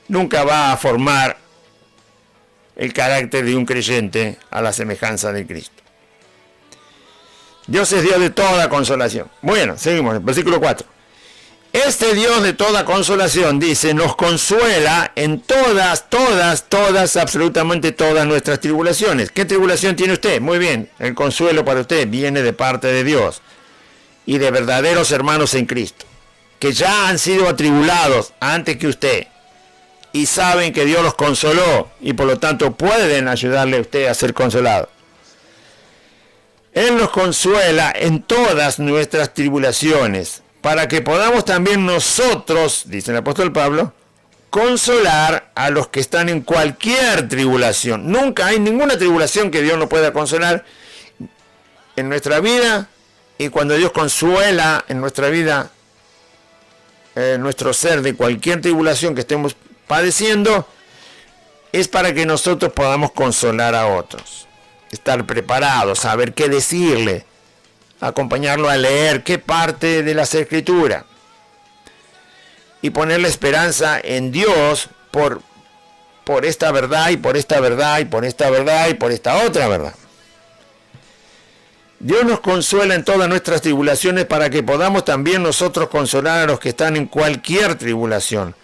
nunca va a formar el carácter de un creyente a la semejanza de Cristo. Dios es Dios de toda consolación. Bueno, seguimos, versículo 4. Este Dios de toda consolación, dice, nos consuela en todas, absolutamente todas nuestras tribulaciones. ¿Qué tribulación tiene usted? Muy bien, el consuelo para usted viene de parte de Dios y de verdaderos hermanos en Cristo, que ya han sido atribulados antes que usted y saben que Dios los consoló y por lo tanto pueden ayudarle a usted a ser consolado. Él nos consuela en todas nuestras tribulaciones, para que podamos también nosotros, dice el apóstol Pablo, consolar a los que están en cualquier tribulación. Nunca hay ninguna tribulación que Dios no pueda consolar en nuestra vida, y cuando Dios consuela en nuestra vida, nuestro ser de cualquier tribulación que estemos padeciendo, es para que nosotros podamos consolar a otros, estar preparados, saber qué decirle, acompañarlo a leer qué parte de las Escrituras y poner la esperanza en Dios por esta verdad y por esta verdad y por esta verdad y por esta otra verdad. Dios nos consuela en todas nuestras tribulaciones para que podamos también nosotros consolar a los que están en cualquier tribulación.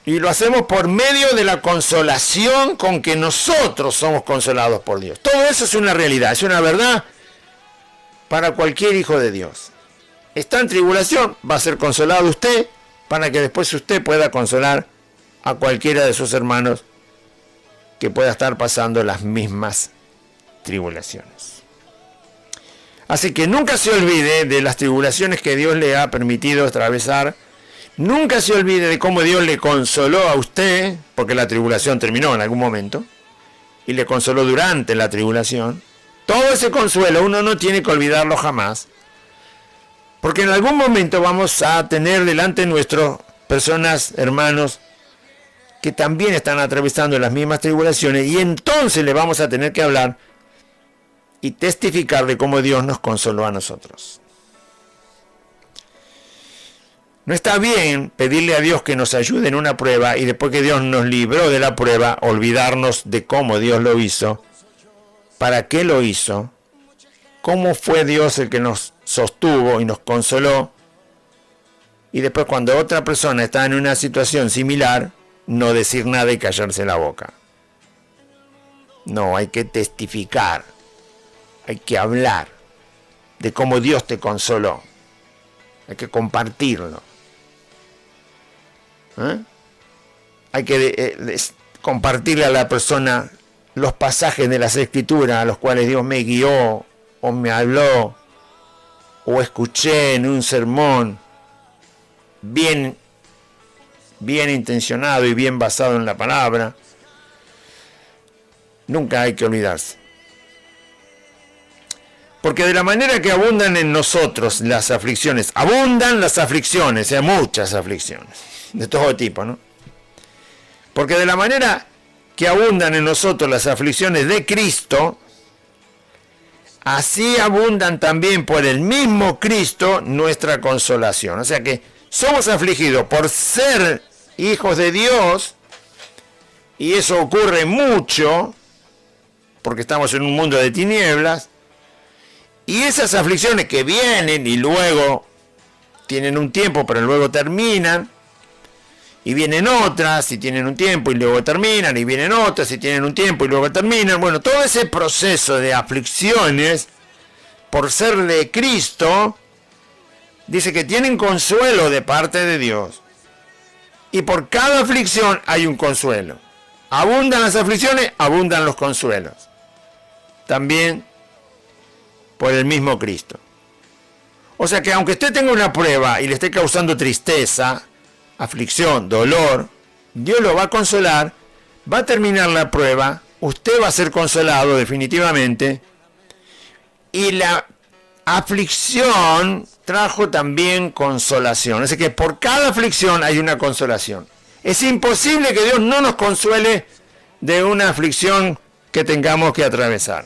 Y lo hacemos por medio de la consolación con que nosotros somos consolados por Dios. Todo eso es una realidad, es una verdad para cualquier hijo de Dios. Está en tribulación, va a ser consolado usted, para que después usted pueda consolar a cualquiera de sus hermanos que pueda estar pasando las mismas tribulaciones. Así que nunca se olvide de las tribulaciones que Dios le ha permitido atravesar. Nunca se olvide de cómo Dios le consoló a usted, porque la tribulación terminó en algún momento, y le consoló durante la tribulación. Todo ese consuelo uno no tiene que olvidarlo jamás, porque en algún momento vamos a tener delante nuestro personas, hermanos, que también están atravesando las mismas tribulaciones, y entonces le vamos a tener que hablar y testificar de cómo Dios nos consoló a nosotros. No está bien pedirle a Dios que nos ayude en una prueba y después que Dios nos libró de la prueba, olvidarnos de cómo Dios lo hizo, para qué lo hizo, cómo fue Dios el que nos sostuvo y nos consoló, y después cuando otra persona está en una situación similar, no decir nada y callarse la boca. No, hay que testificar, hay que hablar de cómo Dios te consoló, hay que compartirlo. Hay que compartirle a la persona los pasajes de las Escrituras a los cuales Dios me guió, o me habló, o escuché en un sermón bien intencionado y bien basado en la palabra. Nunca hay que olvidarse. Porque de la manera que abundan en nosotros las aflicciones, muchas aflicciones, de todo tipo, ¿no? Porque de la manera que abundan en nosotros las aflicciones de Cristo, así abundan también por el mismo Cristo nuestra consolación. O sea que somos afligidos por ser hijos de Dios, y eso ocurre mucho, porque estamos en un mundo de tinieblas, y esas aflicciones que vienen y luego tienen un tiempo, pero luego terminan, y vienen otras y tienen un tiempo y luego terminan, y vienen otras y tienen un tiempo y luego terminan. Bueno, todo ese proceso de aflicciones por ser de Cristo, dice que tienen consuelo de parte de Dios. Y por cada aflicción hay un consuelo. Abundan las aflicciones, abundan los consuelos. También por el mismo Cristo. O sea que aunque usted tenga una prueba y le esté causando tristeza, aflicción, dolor, Dios lo va a consolar, va a terminar la prueba, usted va a ser consolado definitivamente, y la aflicción trajo también consolación. Así que por cada aflicción hay una consolación. Es imposible que Dios no nos consuele de una aflicción que tengamos que atravesar.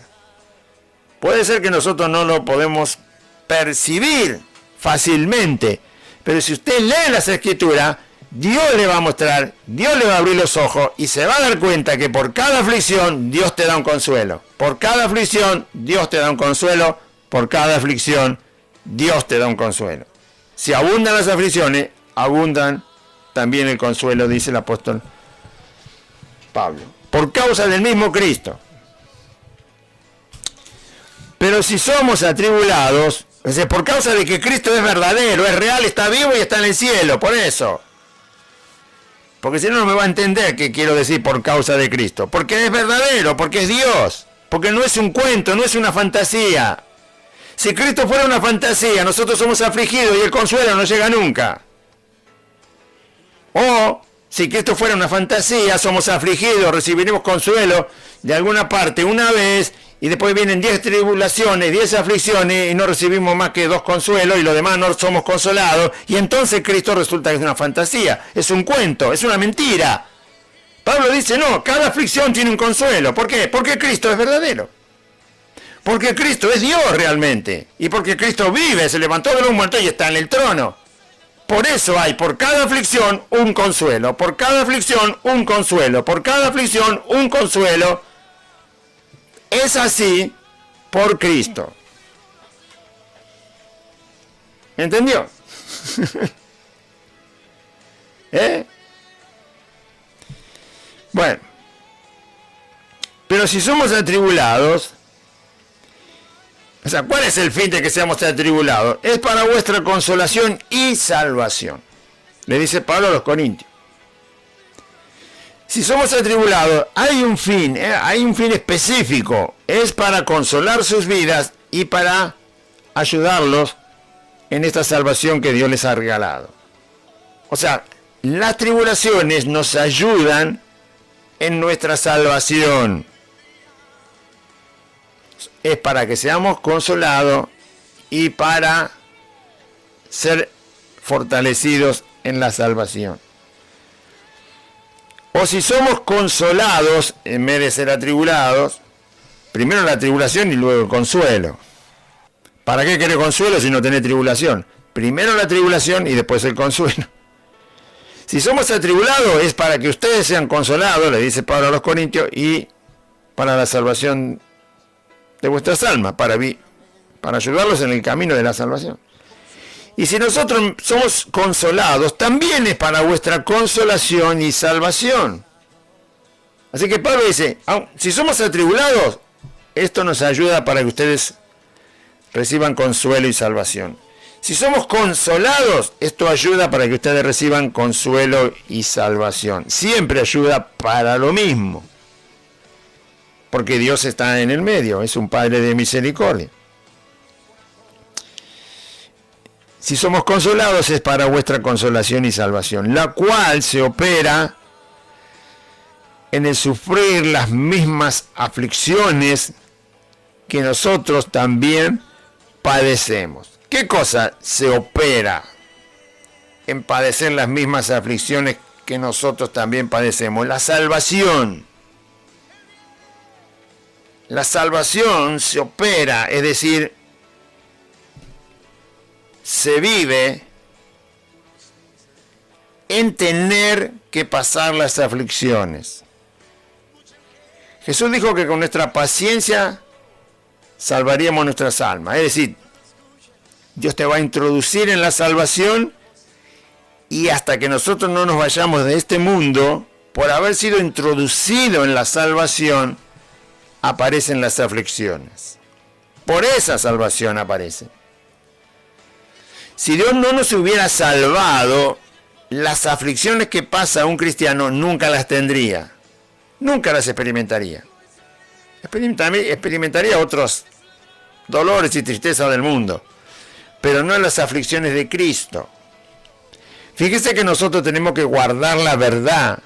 Puede ser que nosotros no lo podemos percibir fácilmente, pero si usted lee las Escrituras, Dios le va a mostrar, Dios le va a abrir los ojos y se va a dar cuenta que por cada aflicción Dios te da un consuelo. Por cada aflicción Dios te da un consuelo. Por cada aflicción Dios te da un consuelo. Si abundan las aflicciones, abundan también el consuelo, dice el apóstol Pablo. Por causa del mismo Cristo. Pero si somos atribulados, es decir, por causa de que Cristo es verdadero, es real, está vivo y está en el cielo, por eso. Porque si no, no me va a entender qué quiero decir por causa de Cristo. Porque es verdadero, porque es Dios, porque no es un cuento, no es una fantasía. Si Cristo fuera una fantasía, nosotros somos afligidos y el consuelo no llega nunca. O, si Cristo fuera una fantasía, somos afligidos, recibiremos consuelo de alguna parte una vez, y después vienen 10 tribulaciones, 10 aflicciones, y no recibimos más que 2 consuelos, y los demás no somos consolados, y entonces Cristo resulta que es una fantasía, es un cuento, es una mentira. Pablo dice, no, cada aflicción tiene un consuelo. ¿Por qué? Porque Cristo es verdadero. Porque Cristo es Dios realmente. Y porque Cristo vive, se levantó de los muertos y está en el trono. Por eso hay por cada aflicción un consuelo. Por cada aflicción un consuelo. Por cada aflicción un consuelo. Es así por Cristo. ¿Entendió? Bueno. Pero si somos atribulados, o sea, ¿cuál es el fin de que seamos atribulados? Es para vuestra consolación y salvación. Le dice Pablo a los Corintios. Si somos atribulados, hay un fin específico. Es para consolar sus vidas y para ayudarlos en esta salvación que Dios les ha regalado. O sea, las tribulaciones nos ayudan en nuestra salvación. Es para que seamos consolados y para ser fortalecidos en la salvación. O si somos consolados en vez de ser atribulados, primero la tribulación y luego el consuelo. ¿Para qué querer consuelo si no tenés tribulación? Primero la tribulación y después el consuelo. Si somos atribulados es para que ustedes sean consolados, le dice Pablo a los Corintios, y para la salvación de vuestras almas, para ayudarlos en el camino de la salvación. Y si nosotros somos consolados, también es para vuestra consolación y salvación. Así que Pablo dice, si somos atribulados, esto nos ayuda para que ustedes reciban consuelo y salvación. Si somos consolados, esto ayuda para que ustedes reciban consuelo y salvación. Siempre ayuda para lo mismo. Porque Dios está en el medio, es un Padre de misericordia. Si somos consolados es para vuestra consolación y salvación, la cual se opera en el sufrir las mismas aflicciones que nosotros también padecemos. ¿Qué cosa se opera en padecer las mismas aflicciones que nosotros también padecemos? La salvación. La salvación se opera, es decir, se vive en tener que pasar las aflicciones. Jesús dijo que con nuestra paciencia salvaríamos nuestras almas. Es decir, Dios te va a introducir en la salvación y hasta que nosotros no nos vayamos de este mundo, por haber sido introducido en la salvación, aparecen las aflicciones. Por esa salvación aparece. Si Dios no nos hubiera salvado, las aflicciones que pasa un cristiano nunca las tendría. Nunca las experimentaría. Experimentaría otros dolores y tristezas del mundo, pero no las aflicciones de Cristo. Fíjese que nosotros tenemos que guardar la verdad.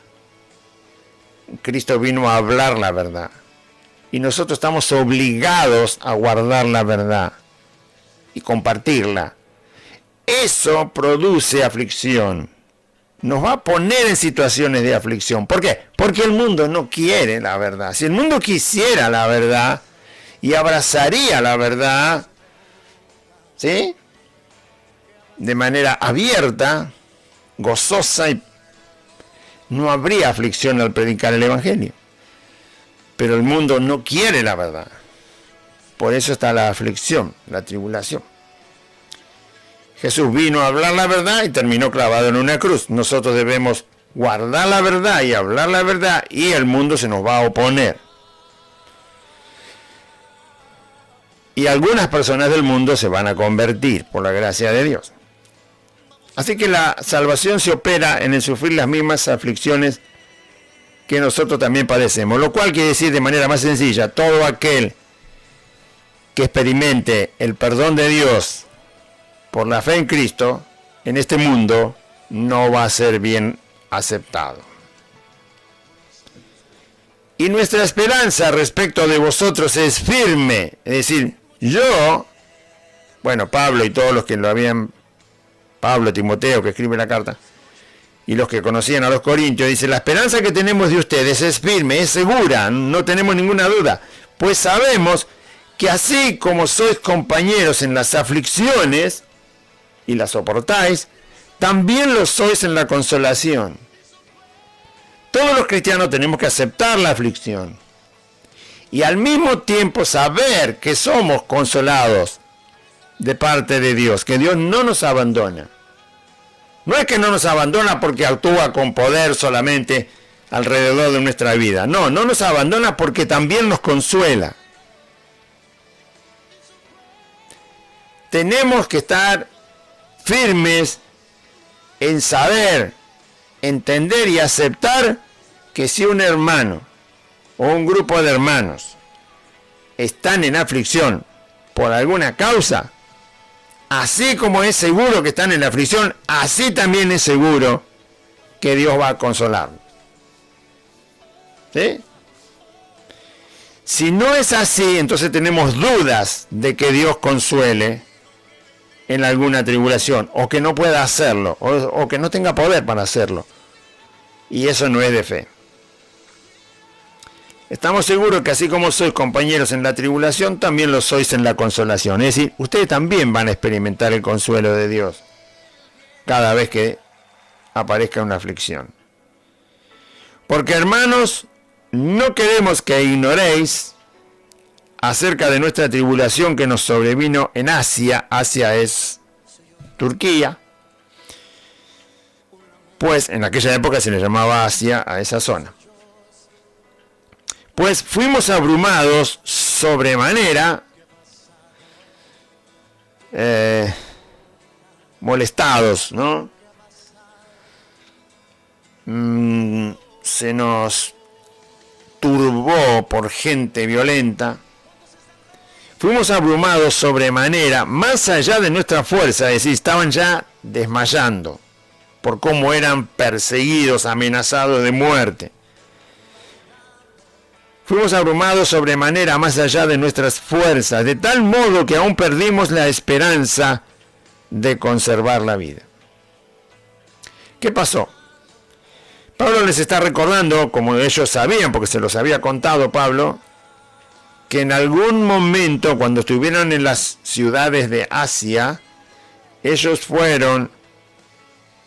Cristo vino a hablar la verdad. Y nosotros estamos obligados a guardar la verdad y compartirla. Eso produce aflicción. Nos va a poner en situaciones de aflicción. ¿Por qué? Porque el mundo no quiere la verdad. Si el mundo quisiera la verdad y abrazaría la verdad, ¿sí?, de manera abierta, gozosa no habría aflicción al predicar el Evangelio. Pero el mundo no quiere la verdad. Por eso está la aflicción, la tribulación. Jesús vino a hablar la verdad y terminó clavado en una cruz. Nosotros debemos guardar la verdad y hablar la verdad, y el mundo se nos va a oponer. Y algunas personas del mundo se van a convertir por la gracia de Dios. Así que la salvación se opera en el sufrir las mismas aflicciones que nosotros también padecemos. Lo cual quiere decir de manera más sencilla, todo aquel que experimente el perdón de Dios por la fe en Cristo, en este mundo, no va a ser bien aceptado. Y nuestra esperanza respecto de vosotros es firme. Es decir, Pablo y todos los que lo habían, Pablo, Timoteo, que escribe la carta, y los que conocían a los corintios, dice, la esperanza que tenemos de ustedes es firme, es segura, no tenemos ninguna duda, pues sabemos que así como sois compañeros en las aflicciones, y las soportáis, también lo sois en la consolación. Todos los cristianos tenemos que aceptar la aflicción, y al mismo tiempo saber que somos consolados de parte de Dios, que Dios no nos abandona. No es que no nos abandona porque actúa con poder solamente alrededor de nuestra vida. No nos abandona porque también nos consuela. Tenemos que estar firmes en saber, entender y aceptar que si un hermano o un grupo de hermanos están en aflicción por alguna causa, así como es seguro que están en la aflicción, así también es seguro que Dios va a consolarlos. ¿Sí? Si no es así, entonces tenemos dudas de que Dios consuele en alguna tribulación, o que no pueda hacerlo, o que no tenga poder para hacerlo. Y eso no es de fe. Estamos seguros que así como sois compañeros en la tribulación, también lo sois en la consolación. Es decir, ustedes también van a experimentar el consuelo de Dios cada vez que aparezca una aflicción. Porque, hermanos, no queremos que ignoréis acerca de nuestra tribulación que nos sobrevino en Asia. Asia es Turquía. Pues en aquella época se le llamaba Asia a esa zona. Pues fuimos abrumados sobremanera, molestados, ¿no? Se nos turbó por gente violenta. Fuimos abrumados sobremanera, más allá de nuestra fuerza, es decir, estaban ya desmayando por cómo eran perseguidos, amenazados de muerte. Fuimos abrumados sobremanera más allá de nuestras fuerzas, de tal modo que aún perdimos la esperanza de conservar la vida. ¿Qué pasó? Pablo les está recordando, como ellos sabían, porque se los había contado Pablo, que en algún momento, cuando estuvieron en las ciudades de Asia, ellos fueron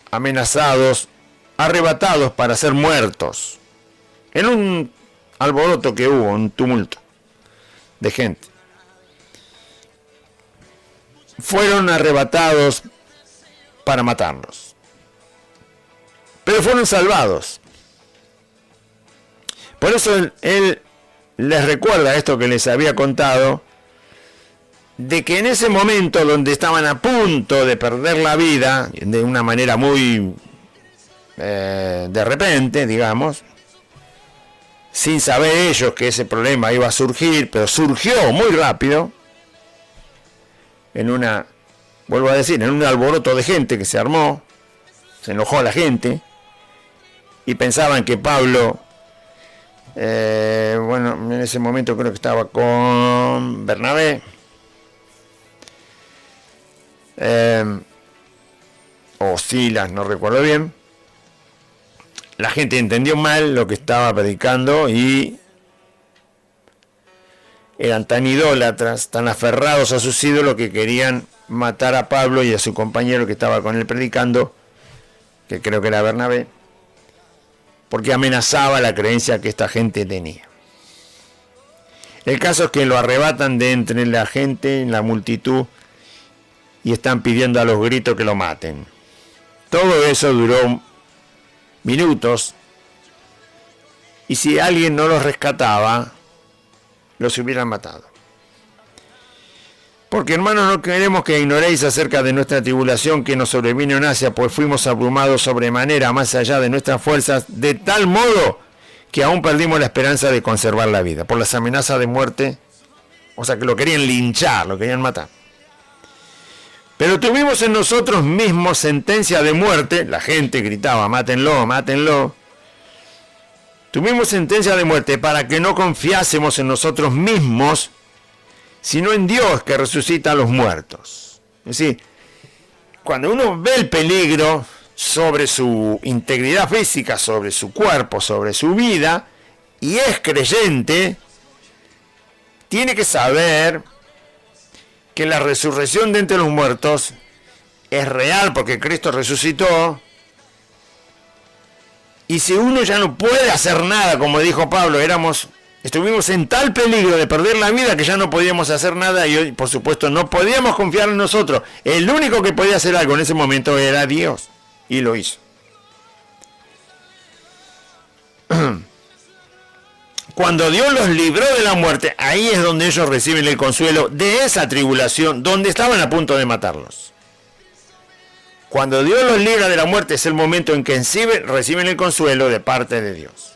amenazados, arrebatados para ser muertos, en un alboroto que hubo, un tumulto de gente. Fueron arrebatados para matarlos, pero fueron salvados. Por eso él les recuerda esto que les había contado, de que en ese momento donde estaban a punto de perder la vida, de una manera muy de repente, digamos, sin saber ellos que ese problema iba a surgir, pero surgió muy rápido, en un alboroto de gente que se armó, se enojó la gente, y pensaban que Pablo, en ese momento creo que estaba con Bernabé, o Silas, no recuerdo bien. La gente entendió mal lo que estaba predicando y eran tan idólatras, tan aferrados a sus ídolos, que querían matar a Pablo y a su compañero que estaba con él predicando, que creo que era Bernabé. porque amenazaba la creencia que esta gente tenía. El caso es que lo arrebatan de entre la gente, en la multitud, y están pidiendo a los gritos que lo maten. Todo eso duró minutos, y si alguien no los rescataba, los hubieran matado. Porque, hermanos, no queremos que ignoréis acerca de nuestra tribulación que nos sobrevino en Asia, pues fuimos abrumados sobremanera más allá de nuestras fuerzas, de tal modo que aún perdimos la esperanza de conservar la vida, por las amenazas de muerte, o sea que lo querían linchar, lo querían matar. Pero tuvimos en nosotros mismos sentencia de muerte, la gente gritaba, mátenlo, mátenlo. Tuvimos sentencia de muerte para que no confiásemos en nosotros mismos, sino en Dios que resucita a los muertos. Es decir, cuando uno ve el peligro sobre su integridad física, sobre su cuerpo, sobre su vida, y es creyente, tiene que saber que la resurrección de entre los muertos es real porque Cristo resucitó. Y si uno ya no puede hacer nada, como dijo Pablo, estuvimos en tal peligro de perder la vida que ya no podíamos hacer nada y hoy, por supuesto, no podíamos confiar en nosotros. El único que podía hacer algo en ese momento era Dios, y lo hizo. Cuando Dios los libró de la muerte, ahí es donde ellos reciben el consuelo de esa tribulación, donde estaban a punto de matarlos. Cuando Dios los libra de la muerte es el momento en que reciben el consuelo de parte de Dios.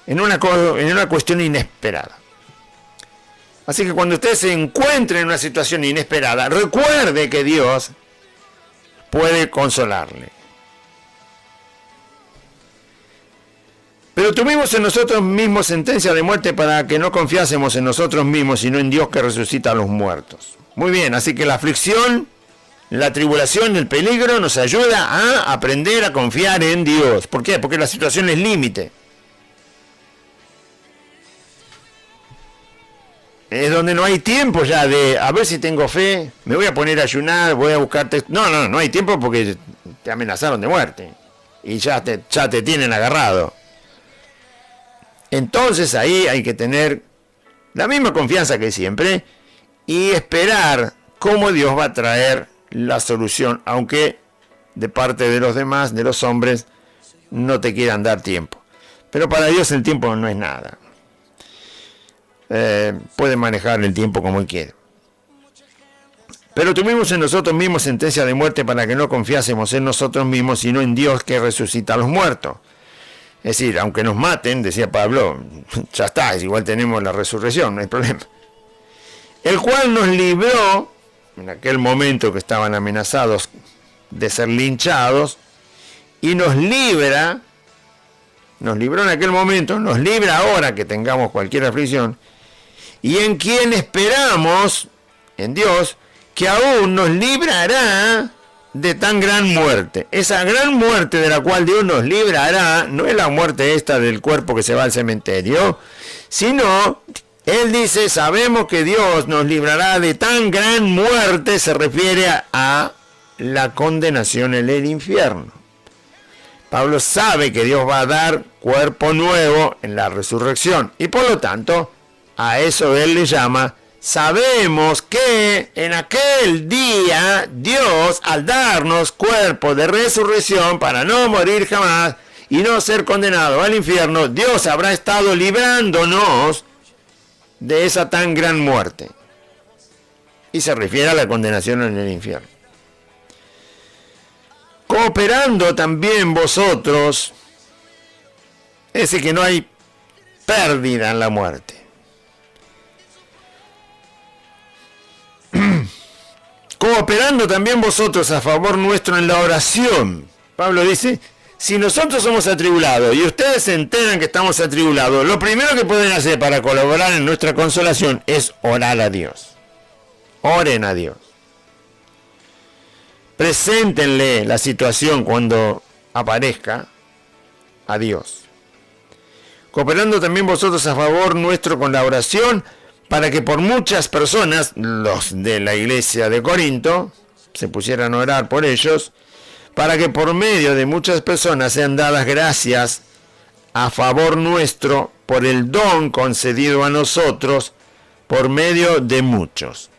En una cuestión inesperada. Así que cuando usted se encuentre en una situación inesperada, recuerde que Dios puede consolarle. Pero tuvimos en nosotros mismos sentencia de muerte para que no confiásemos en nosotros mismos, sino en Dios que resucita a los muertos. Muy bien, así que la aflicción, la tribulación, el peligro nos ayuda a aprender a confiar en Dios. ¿Por qué? Porque la situación es límite. Es donde no hay tiempo ya de, a ver si tengo fe, me voy a poner a ayunar, voy a buscar texto. No hay tiempo porque te amenazaron de muerte. Y ya te tienen agarrado. Entonces ahí hay que tener la misma confianza que siempre y esperar cómo Dios va a traer la solución, aunque de parte de los demás, de los hombres, no te quieran dar tiempo. Pero para Dios el tiempo no es nada. Puede manejar el tiempo como Él quiere. Pero tuvimos en nosotros mismos sentencia de muerte para que no confiásemos en nosotros mismos, sino en Dios que resucita a los muertos. Es decir, aunque nos maten, decía Pablo, ya está, igual tenemos la resurrección, no hay problema. El cual nos libró, en aquel momento que estaban amenazados de ser linchados, y nos libró en aquel momento, nos libra ahora que tengamos cualquier aflicción, y en quien esperamos, en Dios, que aún nos librará de tan gran muerte. Esa gran muerte de la cual Dios nos librará no es la muerte esta del cuerpo que se va al cementerio, sino, Él dice, sabemos que Dios nos librará de tan gran muerte, se refiere a la condenación en el infierno. Pablo sabe que Dios va a dar cuerpo nuevo en la resurrección y por lo tanto a eso Él le llama. Sabemos que en aquel día Dios, al darnos cuerpo de resurrección para no morir jamás y no ser condenado al infierno, Dios habrá estado librándonos de esa tan gran muerte. Y se refiere a la condenación en el infierno. Cooperando también vosotros, es decir, que no hay pérdida en la muerte. Cooperando también vosotros a favor nuestro en la oración. Pablo dice, si nosotros somos atribulados y ustedes se enteran que estamos atribulados, lo primero que pueden hacer para colaborar en nuestra consolación es orar a Dios. Oren a Dios. Preséntenle la situación cuando aparezca a Dios. Cooperando también vosotros a favor nuestro con la oración, para que por muchas personas, los de la iglesia de Corinto, se pusieran a orar por ellos, para que por medio de muchas personas sean dadas gracias a favor nuestro por el don concedido a nosotros por medio de muchos.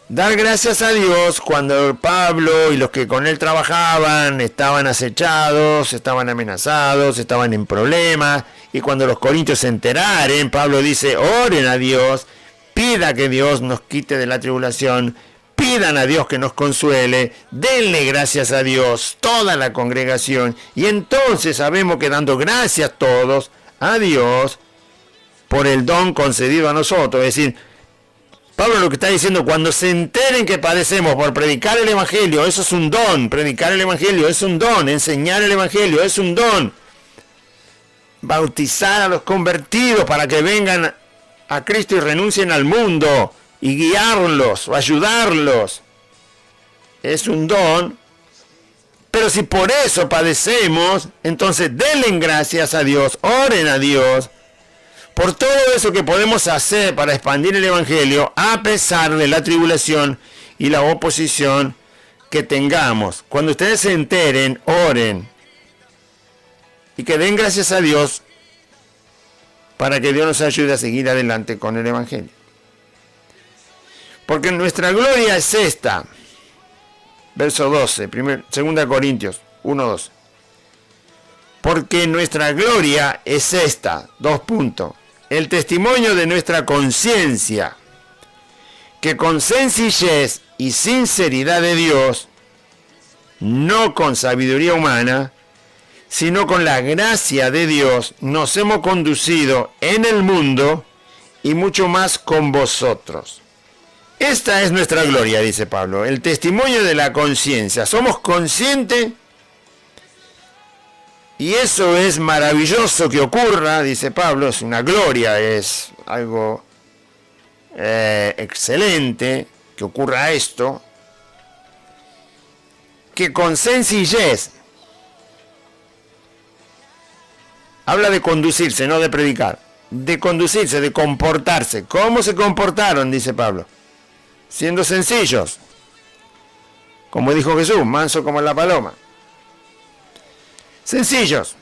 Dar gracias a Dios cuando Pablo y los que con él trabajaban estaban acechados, estaban amenazados, estaban en problemas, y cuando los corintios se enteraren, Pablo dice, oren a Dios, pida que Dios nos quite de la tribulación, pidan a Dios que nos consuele, denle gracias a Dios, toda la congregación, y entonces sabemos que dando gracias todos a Dios por el don concedido a nosotros, es decir, Pablo lo que está diciendo, cuando se enteren que padecemos por predicar el Evangelio, eso es un don, predicar el Evangelio es un don, enseñar el Evangelio es un don, bautizar a los convertidos para que vengan a Cristo y renuncien al mundo, y guiarlos o ayudarlos, es un don, pero si por eso padecemos, entonces denle gracias a Dios, oren a Dios, por todo eso que podemos hacer para expandir el Evangelio a pesar de la tribulación y la oposición que tengamos. Cuando ustedes se enteren, oren y que den gracias a Dios para que Dios nos ayude a seguir adelante con el Evangelio. Porque nuestra gloria es esta. Verso 12, 2 Corintios 1:12. Porque nuestra gloria es esta. 2 puntos. El testimonio de nuestra conciencia, que con sencillez y sinceridad de Dios, no con sabiduría humana, sino con la gracia de Dios, nos hemos conducido en el mundo y mucho más con vosotros. Esta es nuestra gloria, dice Pablo, el testimonio de la conciencia. Somos conscientes. Y eso es maravilloso que ocurra, dice Pablo, es una gloria, es algo excelente que ocurra esto, que con sencillez, habla de conducirse, no de predicar, de conducirse, de comportarse. ¿Cómo se comportaron? Dice Pablo, siendo sencillos, como dijo Jesús, manso como la paloma. Sencillos.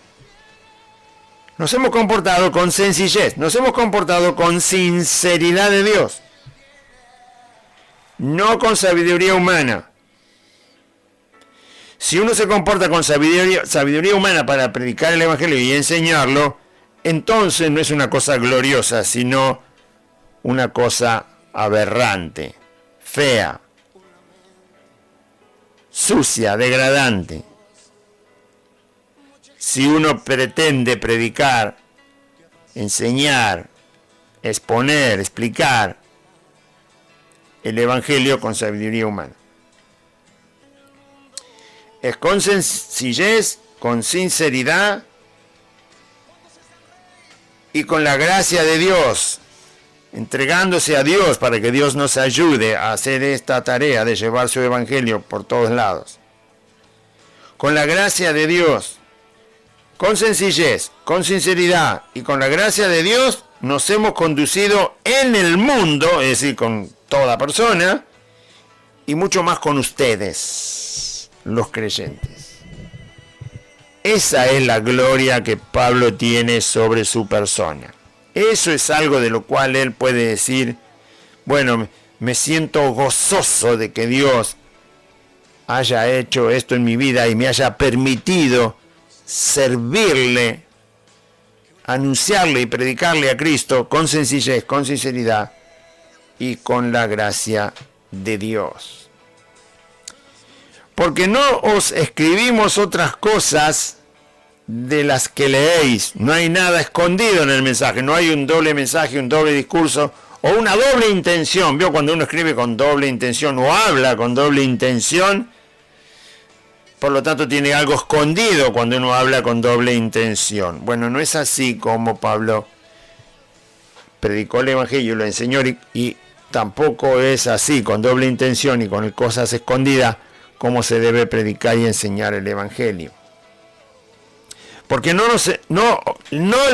Nos hemos comportado con sencillez, nos hemos comportado con sinceridad de Dios, no con sabiduría humana. Si uno se comporta con sabiduría humana para predicar el Evangelio y enseñarlo, entonces no es una cosa gloriosa, sino una cosa aberrante, fea, sucia, degradante. Si uno pretende predicar, enseñar, exponer, explicar el Evangelio con sabiduría humana. Es con sencillez, con sinceridad y con la gracia de Dios, entregándose a Dios para que Dios nos ayude a hacer esta tarea de llevar su Evangelio por todos lados. Con la gracia de Dios, con sencillez, con sinceridad y con la gracia de Dios nos hemos conducido en el mundo, es decir, con toda persona, y mucho más con ustedes, los creyentes. Esa es la gloria que Pablo tiene sobre su persona. Eso es algo de lo cual él puede decir, bueno, me siento gozoso de que Dios haya hecho esto en mi vida y me haya permitido servirle, anunciarle y predicarle a Cristo con sencillez, con sinceridad y con la gracia de Dios. Porque no os escribimos otras cosas de las que leéis. No hay nada escondido en el mensaje, no hay un doble mensaje, un doble discurso o una doble intención. ¿Vio? Cuando uno escribe con doble intención o habla con doble intención, por lo tanto tiene algo escondido cuando uno habla con doble intención. Bueno, no es así como Pablo predicó el Evangelio, lo enseñó, y tampoco es así con doble intención y con cosas escondidas como se debe predicar y enseñar el Evangelio. Porque no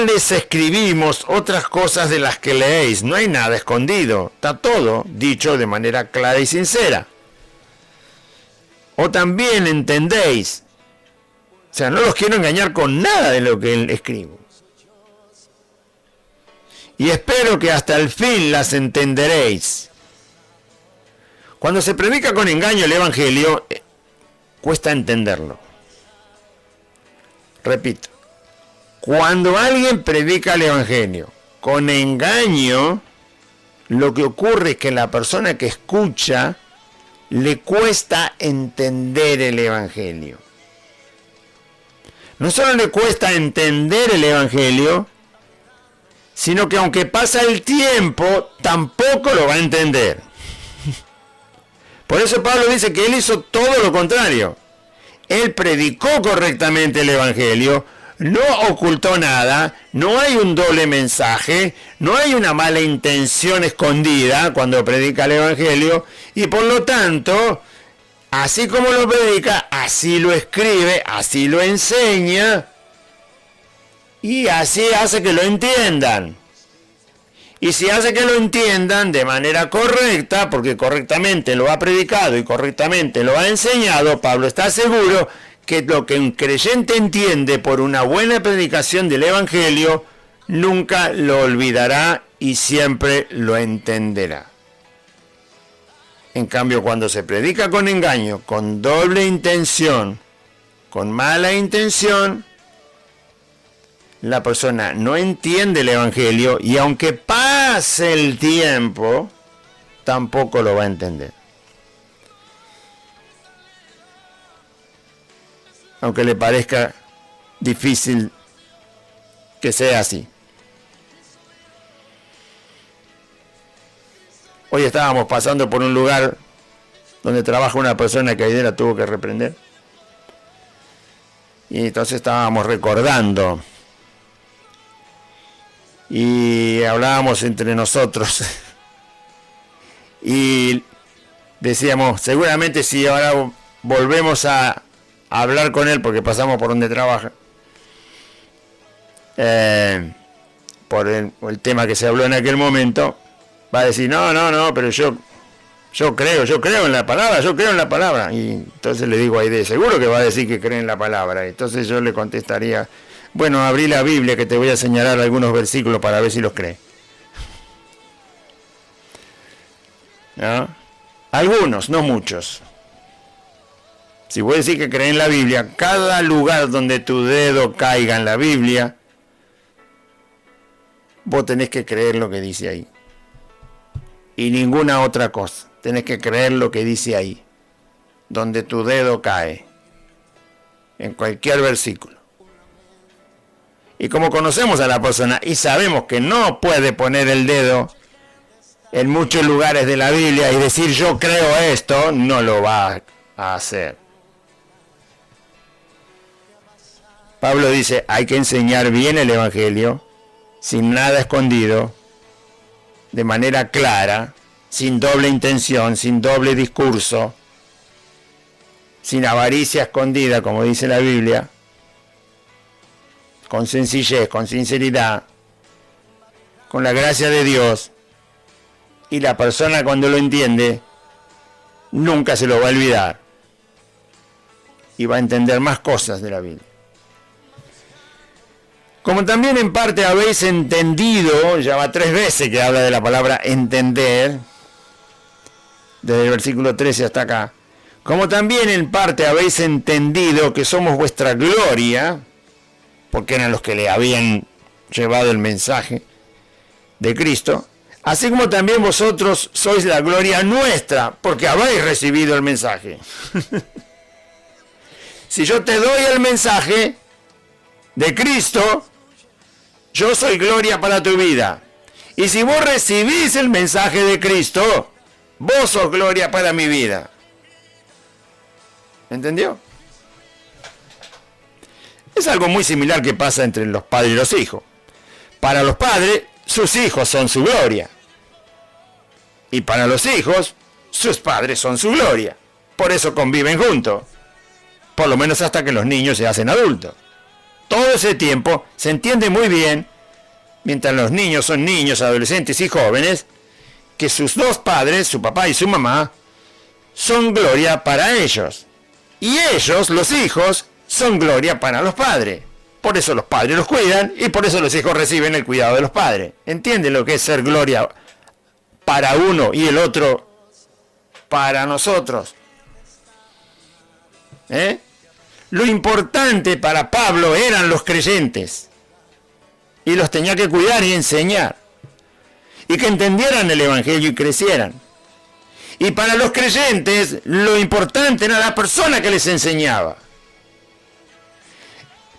les escribimos otras cosas de las que leéis, no hay nada escondido, está todo dicho de manera clara y sincera. o también entendéis. O sea, no los quiero engañar con nada de lo que él escribe. Y espero que hasta el fin las entenderéis. Cuando se predica con engaño el Evangelio, cuesta entenderlo. Repito, cuando alguien predica el Evangelio con engaño, lo que ocurre es que la persona que escucha le cuesta entender el Evangelio. No solo le cuesta entender el Evangelio, sino que aunque pasa el tiempo, tampoco lo va a entender. Por eso Pablo dice que él hizo todo lo contrario. Él predicó correctamente el Evangelio, no ocultó nada, no hay un doble mensaje, no hay una mala intención escondida cuando predica el Evangelio, y por lo tanto, así como lo predica, así lo escribe, así lo enseña, y así hace que lo entiendan. Y si hace que lo entiendan de manera correcta, porque correctamente lo ha predicado y correctamente lo ha enseñado, Pablo está seguro que lo que un creyente entiende por una buena predicación del Evangelio, nunca lo olvidará y siempre lo entenderá. En cambio, cuando se predica con engaño, con doble intención, con mala intención, la persona no entiende el Evangelio y aunque pase el tiempo, tampoco lo va a entender. Aunque le parezca difícil que sea así. Hoy estábamos pasando por un lugar donde trabaja una persona que ayer la tuvo que reprender. Y entonces estábamos recordando. Y hablábamos entre nosotros. Y decíamos, seguramente si ahora volvemos a hablar con él, porque pasamos por donde trabaja, por el tema que se habló en aquel momento, va a decir, no, pero yo creo en la palabra, y entonces le digo a Aide, seguro que va a decir que cree en la palabra, entonces yo le contestaría, bueno, abrí la Biblia que te voy a señalar algunos versículos para ver si los cree. ¿No? Algunos, no muchos. Si vos decís que cree en la Biblia, cada lugar donde tu dedo caiga en la Biblia, vos tenés que creer lo que dice ahí. Y ninguna otra cosa. Tenés que creer lo que dice ahí. Donde tu dedo cae. En cualquier versículo. Y como conocemos a la persona y sabemos que no puede poner el dedo en muchos lugares de la Biblia y decir yo creo esto, no lo va a hacer. Pablo dice, hay que enseñar bien el Evangelio, sin nada escondido, de manera clara, sin doble intención, sin doble discurso, sin avaricia escondida, como dice la Biblia, con sencillez, con sinceridad, con la gracia de Dios, y la persona cuando lo entiende, nunca se lo va a olvidar, y va a entender más cosas de la Biblia. Como también en parte habéis entendido, ya va 3 veces que habla de la palabra entender, desde el versículo 13 hasta acá, como también en parte habéis entendido que somos vuestra gloria, porque eran los que le habían llevado el mensaje de Cristo, así como también vosotros sois la gloria nuestra, porque habéis recibido el mensaje. Si yo te doy el mensaje de Cristo, yo soy gloria para tu vida. Y si vos recibís el mensaje de Cristo, vos sos gloria para mi vida. ¿Entendió? Es algo muy similar que pasa entre los padres y los hijos. Para los padres, sus hijos son su gloria. Y para los hijos, sus padres son su gloria. Por eso conviven juntos. Por lo menos hasta que los niños se hacen adultos. Todo ese tiempo se entiende muy bien, mientras los niños son niños, adolescentes y jóvenes, que sus dos padres, su papá y su mamá, son gloria para ellos. Y ellos, los hijos, son gloria para los padres. Por eso los padres los cuidan y por eso los hijos reciben el cuidado de los padres. ¿Entienden lo que es ser gloria para uno y el otro para nosotros? Lo importante para Pablo eran los creyentes. Y los tenía que cuidar y enseñar. Y que entendieran el Evangelio y crecieran. Y para los creyentes, lo importante era la persona que les enseñaba.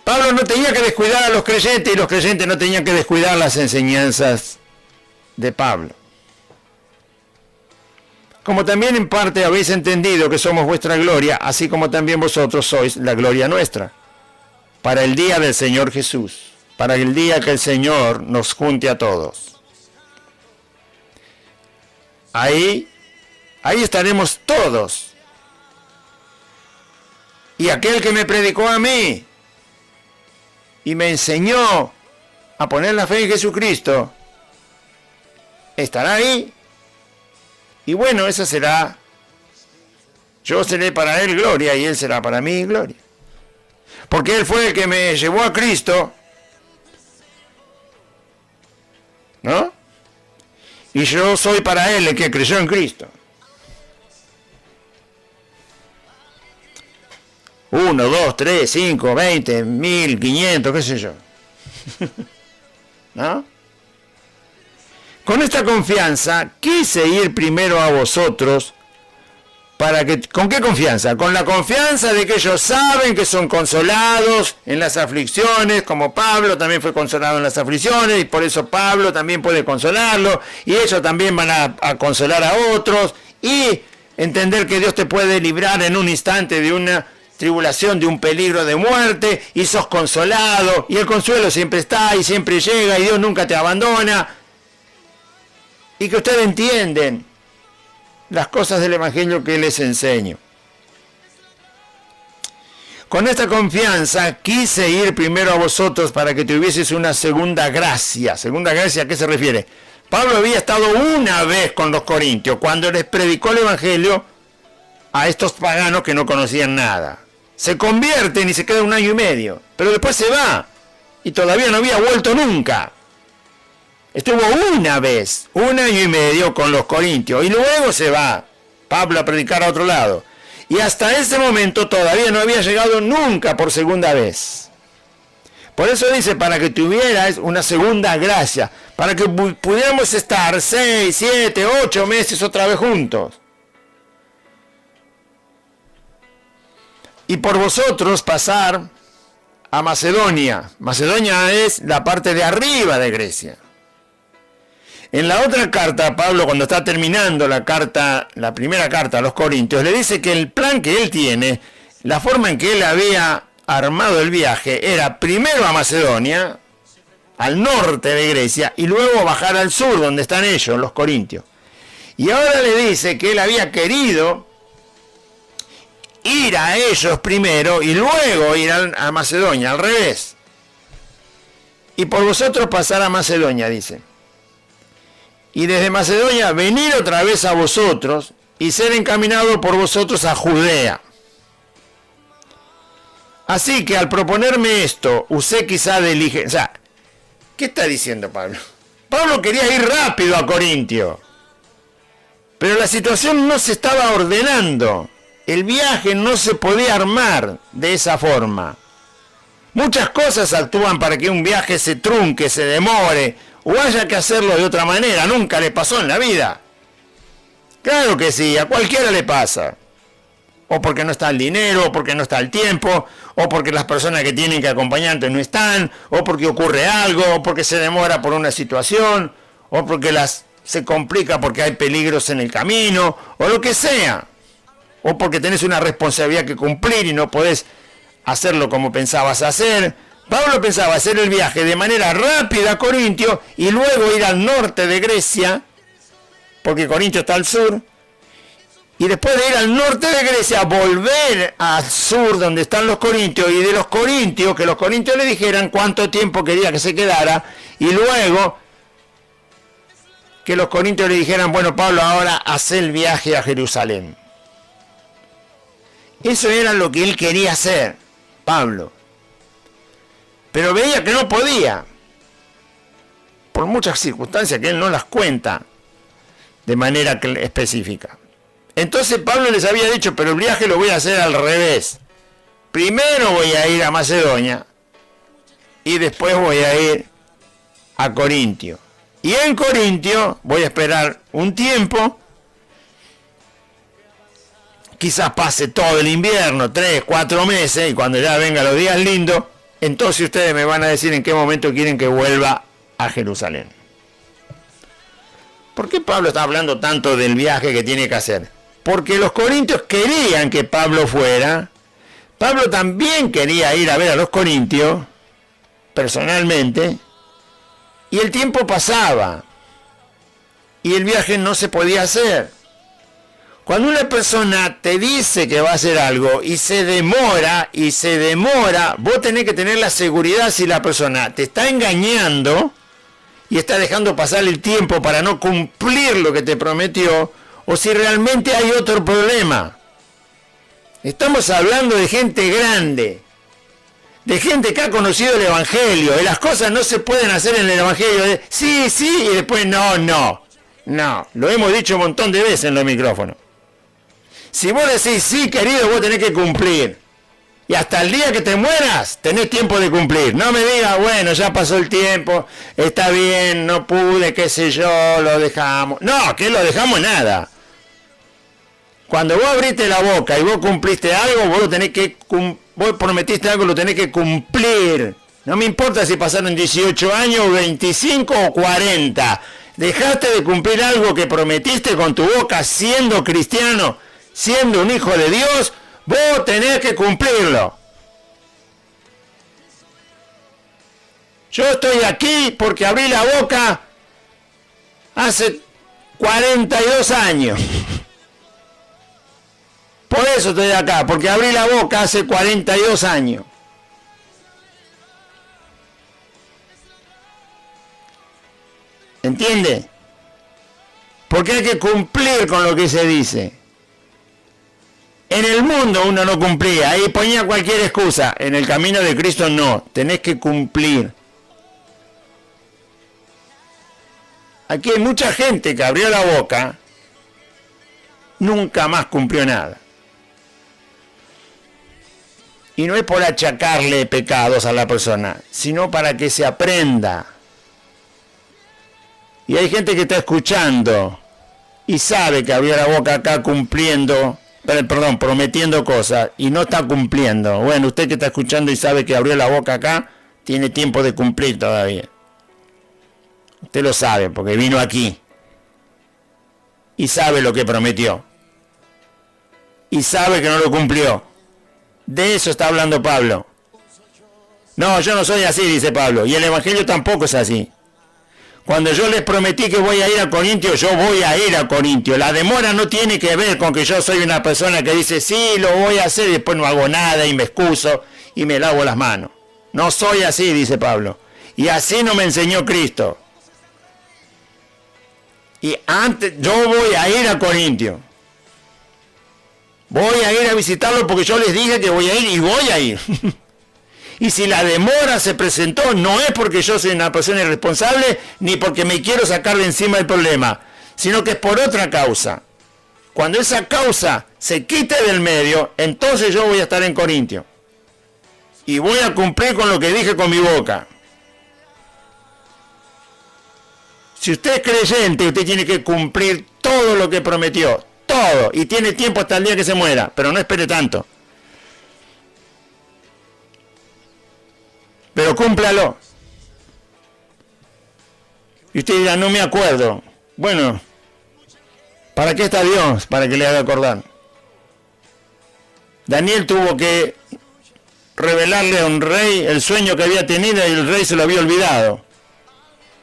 Pablo no tenía que descuidar a los creyentes y los creyentes no tenían que descuidar las enseñanzas de Pablo. Como también en parte habéis entendido que somos vuestra gloria, así como también vosotros sois la gloria nuestra, para el día del Señor Jesús, para el día que el Señor nos junte a todos. Ahí estaremos todos. Y aquel que me predicó a mí y me enseñó a poner la fe en Jesucristo, estará ahí. Y bueno, esa será, yo seré para él gloria y él será para mí gloria. Porque él fue el que me llevó a Cristo, ¿no? Y yo soy para él el que creyó en Cristo. 1, 2, 3, 5, 20, 1500, qué sé yo. ¿No? Con esta confianza quise ir primero a vosotros para que... ¿Con qué confianza? Con la confianza de que ellos saben que son consolados en las aflicciones, como Pablo también fue consolado en las aflicciones, y por eso Pablo también puede consolarlo, y ellos también van a consolar a otros, y entender que Dios te puede librar en un instante de una tribulación, de un peligro de muerte, y sos consolado, y el consuelo siempre está, y siempre llega, y Dios nunca te abandona, y que ustedes entienden las cosas del Evangelio que les enseño. Con esta confianza quise ir primero a vosotros para que tuvieseis una segunda gracia. ¿Segunda gracia a qué se refiere? Pablo había estado una vez con los corintios, cuando les predicó el Evangelio a estos paganos que no conocían nada. Se convierten y se queda 1 año y medio, pero después se va, y todavía no había vuelto nunca. Estuvo una vez, 1 año y medio con los corintios, y luego se va Pablo a predicar a otro lado. Y hasta ese momento todavía no había llegado nunca por segunda vez. Por eso dice, para que tuvierais una segunda gracia, para que pudiéramos estar 6, 7, 8 meses otra vez juntos. Y por vosotros pasar a Macedonia. Macedonia es la parte de arriba de Grecia. En la otra carta, Pablo, cuando está terminando la primera carta a los Corintios, le dice que el plan que él tiene, la forma en que él había armado el viaje, era primero a Macedonia, al norte de Grecia, y luego bajar al sur, donde están ellos, los Corintios. Y ahora le dice que él había querido ir a ellos primero y luego ir a Macedonia, al revés. Y por vosotros pasar a Macedonia, dice. Y desde Macedonia venir otra vez a vosotros y ser encaminado por vosotros a Judea. Así que al proponerme esto, usé quizá de ligereza. O sea, ¿qué está diciendo Pablo? Pablo quería ir rápido a Corintio, pero la situación no se estaba ordenando. El viaje no se podía armar de esa forma. Muchas cosas actúan para que un viaje se trunque, se demore, o haya que hacerlo de otra manera. Nunca le pasó en la vida. Claro que sí, a cualquiera le pasa. O porque no está el dinero, o porque no está el tiempo, o porque las personas que tienen que acompañarte no están, o porque ocurre algo, o porque se demora por una situación, o porque se complica porque hay peligros en el camino, o lo que sea. O porque tenés una responsabilidad que cumplir y no podés hacerlo como pensabas hacer. Pablo pensaba hacer el viaje de manera rápida a Corintio y luego ir al norte de Grecia, porque Corintio está al sur, y después de ir al norte de Grecia, volver al sur donde están los corintios, y de los corintios, que los corintios le dijeran cuánto tiempo quería que se quedara, y luego que los corintios le dijeran, bueno Pablo, ahora haz el viaje a Jerusalén. Eso era lo que él quería hacer, Pablo. Pero veía que no podía, por muchas circunstancias que él no las cuenta de manera específica. Entonces Pablo les había dicho, pero el viaje lo voy a hacer al revés. Primero voy a ir a Macedonia y después voy a ir a Corintio. Y en Corintio voy a esperar un tiempo, quizás pase todo el invierno, 3, 4 meses, y cuando ya vengan los días lindos, entonces ustedes me van a decir en qué momento quieren que vuelva a Jerusalén. ¿Por qué Pablo está hablando tanto del viaje que tiene que hacer? Porque los corintios querían que Pablo fuera. Pablo también quería ir a ver a los corintios, personalmente, y el tiempo pasaba, y el viaje no se podía hacer. Cuando una persona te dice que va a hacer algo y se demora, vos tenés que tener la seguridad si la persona te está engañando y está dejando pasar el tiempo para no cumplir lo que te prometió, o si realmente hay otro problema. Estamos hablando de gente grande, de gente que ha conocido el Evangelio, y las cosas no se pueden hacer en el Evangelio. Sí, sí, y después no. Lo hemos dicho un montón de veces en los micrófonos. Si vos decís, sí, querido, vos tenés que cumplir. Y hasta el día que te mueras, tenés tiempo de cumplir. No me digas, bueno, ya pasó el tiempo, está bien, no pude, qué sé yo, lo dejamos. No, que lo dejamos nada. Cuando vos abriste la boca y vos cumpliste algo, vos lo tenés que vos prometiste algo, lo tenés que cumplir. No me importa si pasaron 18 años, 25 o 40. Dejaste de cumplir algo que prometiste con tu boca siendo cristiano, siendo un hijo de Dios, vos tenés que cumplirlo. Yo estoy aquí porque abrí la boca hace 42 años. Por eso estoy acá, porque abrí la boca hace 42 años. ¿Entiende? Porque hay que cumplir con lo que se dice. En el mundo uno no cumplía, ahí ponía cualquier excusa. En el camino de Cristo no, tenés que cumplir. Aquí hay mucha gente que abrió la boca, nunca más cumplió nada. Y no es por achacarle pecados a la persona, sino para que se aprenda. Y hay gente que está escuchando y sabe que abrió la boca acá prometiendo cosas y no está cumpliendo. Bueno, usted que está escuchando y sabe que abrió la boca acá, tiene tiempo de cumplir todavía. Usted lo sabe porque vino aquí y sabe lo que prometió y sabe que no lo cumplió. De eso está hablando Pablo. No, yo no soy así, dice Pablo, y el Evangelio tampoco es así. Cuando yo les prometí que voy a ir a Corintio, yo voy a ir a Corintio. La demora no tiene que ver con que yo soy una persona que dice, sí, lo voy a hacer, y después no hago nada, y me excuso, y me lavo las manos. No soy así, dice Pablo. Y así no me enseñó Cristo. Y antes, yo voy a ir a Corintio. Voy a ir a visitarlo porque yo les dije que voy a ir, y voy a ir. Y si la demora se presentó, no es porque yo soy una persona irresponsable, ni porque me quiero sacar de encima el problema, sino que es por otra causa. Cuando esa causa se quite del medio, entonces yo voy a estar en Corintio. Y voy a cumplir con lo que dije con mi boca. Si usted es creyente, usted tiene que cumplir todo lo que prometió. Todo. Y tiene tiempo hasta el día que se muera, pero no espere tanto. Pero cúmplalo. Y usted dirá, no me acuerdo. Bueno, ¿para qué está Dios? Para que le haga acordar. Daniel tuvo que revelarle a un rey el sueño que había tenido y el rey se lo había olvidado.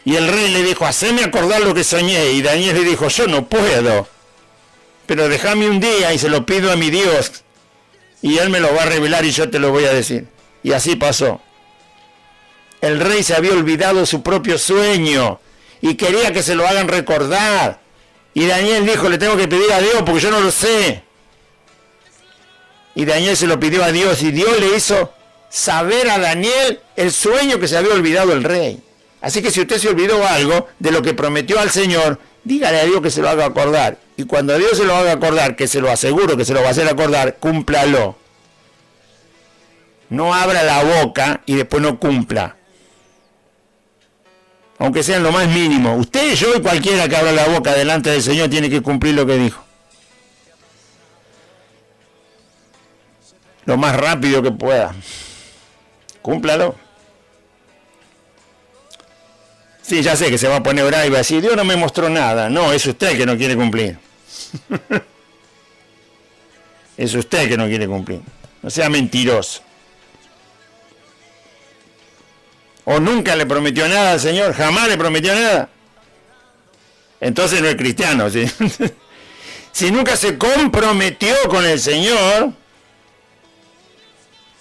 Y el rey le dijo, haceme acordar lo que soñé. Y Daniel le dijo, yo no puedo. Pero déjame un día y se lo pido a mi Dios. Y él me lo va a revelar y yo te lo voy a decir. Y así pasó. El rey se había olvidado su propio sueño y quería que se lo hagan recordar. Y Daniel dijo, le tengo que pedir a Dios porque yo no lo sé. y Daniel se lo pidió a Dios y Dios le hizo saber a Daniel el sueño que se había olvidado el rey. Así que si usted se olvidó algo de lo que prometió al Señor, dígale a Dios que se lo haga acordar. Y cuando Dios se lo haga acordar, que se lo aseguro que se lo va a hacer acordar, cúmplalo. No abra la boca y después no cumpla. Aunque sea en lo más mínimo. Usted, yo y cualquiera que abra la boca delante del Señor tiene que cumplir lo que dijo. Lo más rápido que pueda. Cúmplalo. Sí, ya sé que se va a poner bravo y va a decir, Dios no me mostró nada. No, es usted el que no quiere cumplir. Es usted el que no quiere cumplir. No sea mentiroso. O nunca le prometió nada al Señor, jamás le prometió nada. Entonces no es cristiano, ¿sí? Si nunca se comprometió con el Señor,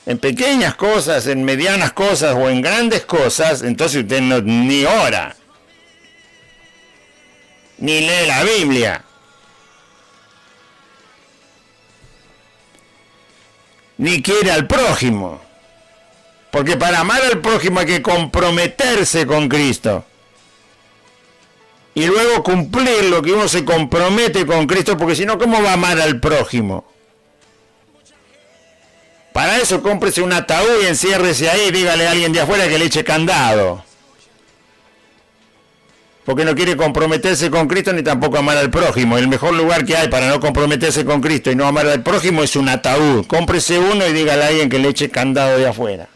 en pequeñas cosas, en medianas cosas o en grandes cosas, entonces usted no, ni ora, ni lee la Biblia, ni quiere al prójimo. Porque para amar al prójimo hay que comprometerse con Cristo. Y luego cumplir lo que uno se compromete con Cristo, porque si no, ¿cómo va a amar al prójimo? Para eso cómprese un ataúd y enciérrese ahí y dígale a alguien de afuera que le eche candado. Porque no quiere comprometerse con Cristo ni tampoco amar al prójimo. El mejor lugar que hay para no comprometerse con Cristo y no amar al prójimo es un ataúd. Cómprese uno y dígale a alguien que le eche candado de afuera.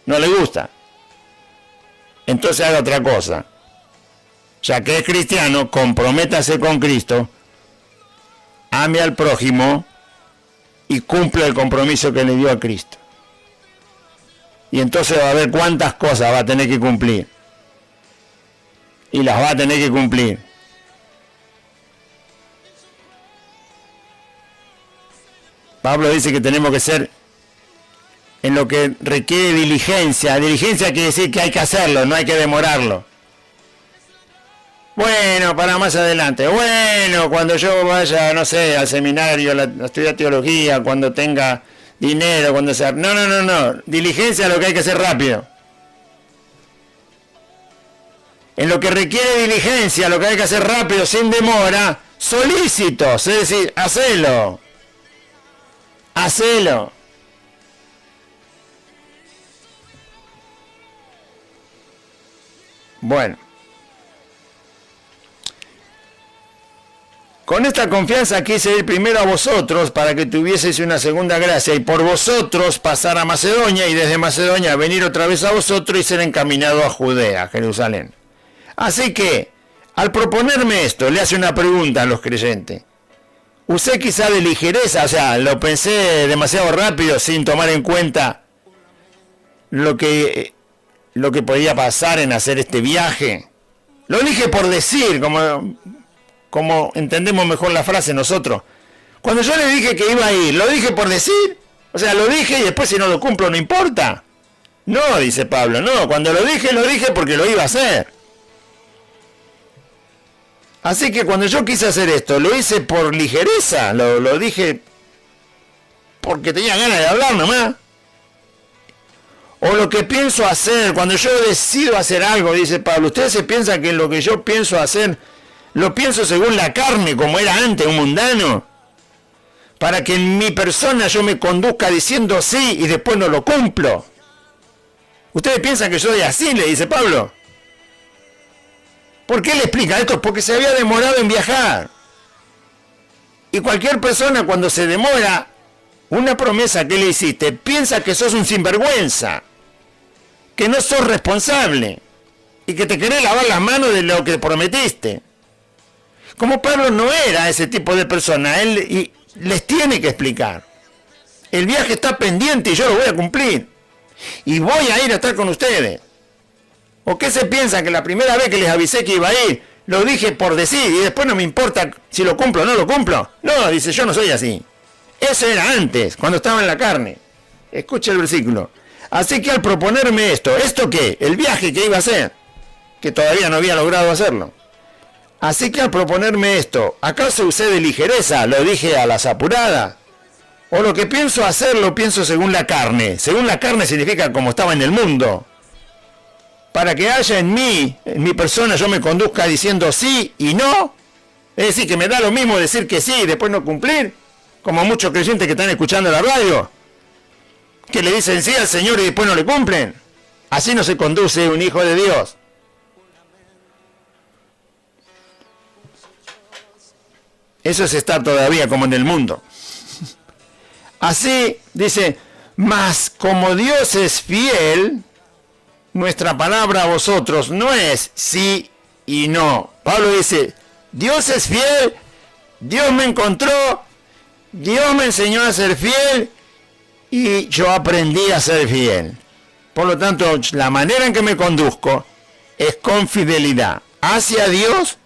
¿No le gusta? Entonces haga otra cosa. Ya que es cristiano, comprométase con Cristo, ame al prójimo y cumple el compromiso que le dio a Cristo. Y entonces va a ver cuántas cosas va a tener que cumplir. Y las va a tener que cumplir. Pablo dice que tenemos que ser en lo que requiere diligencia. Diligencia quiere decir que hay que hacerlo, no hay que demorarlo. Bueno, para más adelante. Bueno, cuando yo vaya, no sé, al seminario, a estudiar teología, cuando tenga dinero, cuando sea... No. Diligencia es lo que hay que hacer rápido. En lo que requiere diligencia, lo que hay que hacer rápido, sin demora, solícitos, es decir, hacelo. Hacelo. Bueno. Con esta confianza quise ir primero a vosotros para que tuvieseis una segunda gracia y por vosotros pasar a Macedonia y desde Macedonia venir otra vez a vosotros y ser encaminado a Judea, a Jerusalén. Así que, al proponerme esto, le hace una pregunta a los creyentes. Usé quizá de ligereza, o sea, lo pensé demasiado rápido sin tomar en cuenta lo que podía pasar en hacer este viaje. Lo dije por decir, como entendemos mejor la frase nosotros. Cuando yo le dije que iba a ir, ¿lo dije por decir? O sea, lo dije y después si no lo cumplo no importa. No, dice Pablo, no, cuando lo dije porque lo iba a hacer. Así que cuando yo quise hacer esto, lo hice por ligereza, lo dije porque tenía ganas de hablar nomás. O lo que pienso hacer, cuando yo decido hacer algo, dice Pablo, ustedes se piensan que lo que yo pienso hacer, lo pienso según la carne, como era antes, un mundano, para que en mi persona yo me conduzca diciendo sí y después no lo cumplo. Ustedes piensan que yo soy así, le dice Pablo. ¿Por qué le explica esto? Porque se había demorado en viajar. Y cualquier persona cuando se demora una promesa que le hiciste, piensa que sos un sinvergüenza, que no sos responsable y que te querés lavar las manos de lo que prometiste. Como Pablo no era ese tipo de persona, él les tiene que explicar. El viaje está pendiente y yo lo voy a cumplir. Y voy a ir a estar con ustedes. ¿O qué se piensan que la primera vez que les avisé que iba a ir, lo dije por decir y después no me importa si lo cumplo o no lo cumplo? No, dice, yo no soy así. Eso era antes, cuando estaba en la carne. Escucha el versículo. Así que al proponerme ¿esto qué? El viaje que iba a hacer, que todavía no había logrado hacerlo. Así que al proponerme esto, ¿acaso usé de ligereza? ¿Lo dije a las apuradas? ¿O lo que pienso hacer lo pienso según la carne? Según la carne significa como estaba en el mundo. Para que haya en mi persona, yo me conduzca diciendo sí y no. Es decir, que me da lo mismo decir que sí y después no cumplir. Como muchos creyentes que están escuchando la radio, que le dicen sí al Señor y después no le cumplen. Así no se conduce un hijo de Dios. Eso es estar todavía como en el mundo. Así dice, mas como Dios es fiel, nuestra palabra a vosotros no es sí y no. Pablo dice, Dios es fiel, Dios me encontró, Dios me enseñó a ser fiel y yo aprendí a ser fiel. Por lo tanto, la manera en que me conduzco es con fidelidad hacia Dios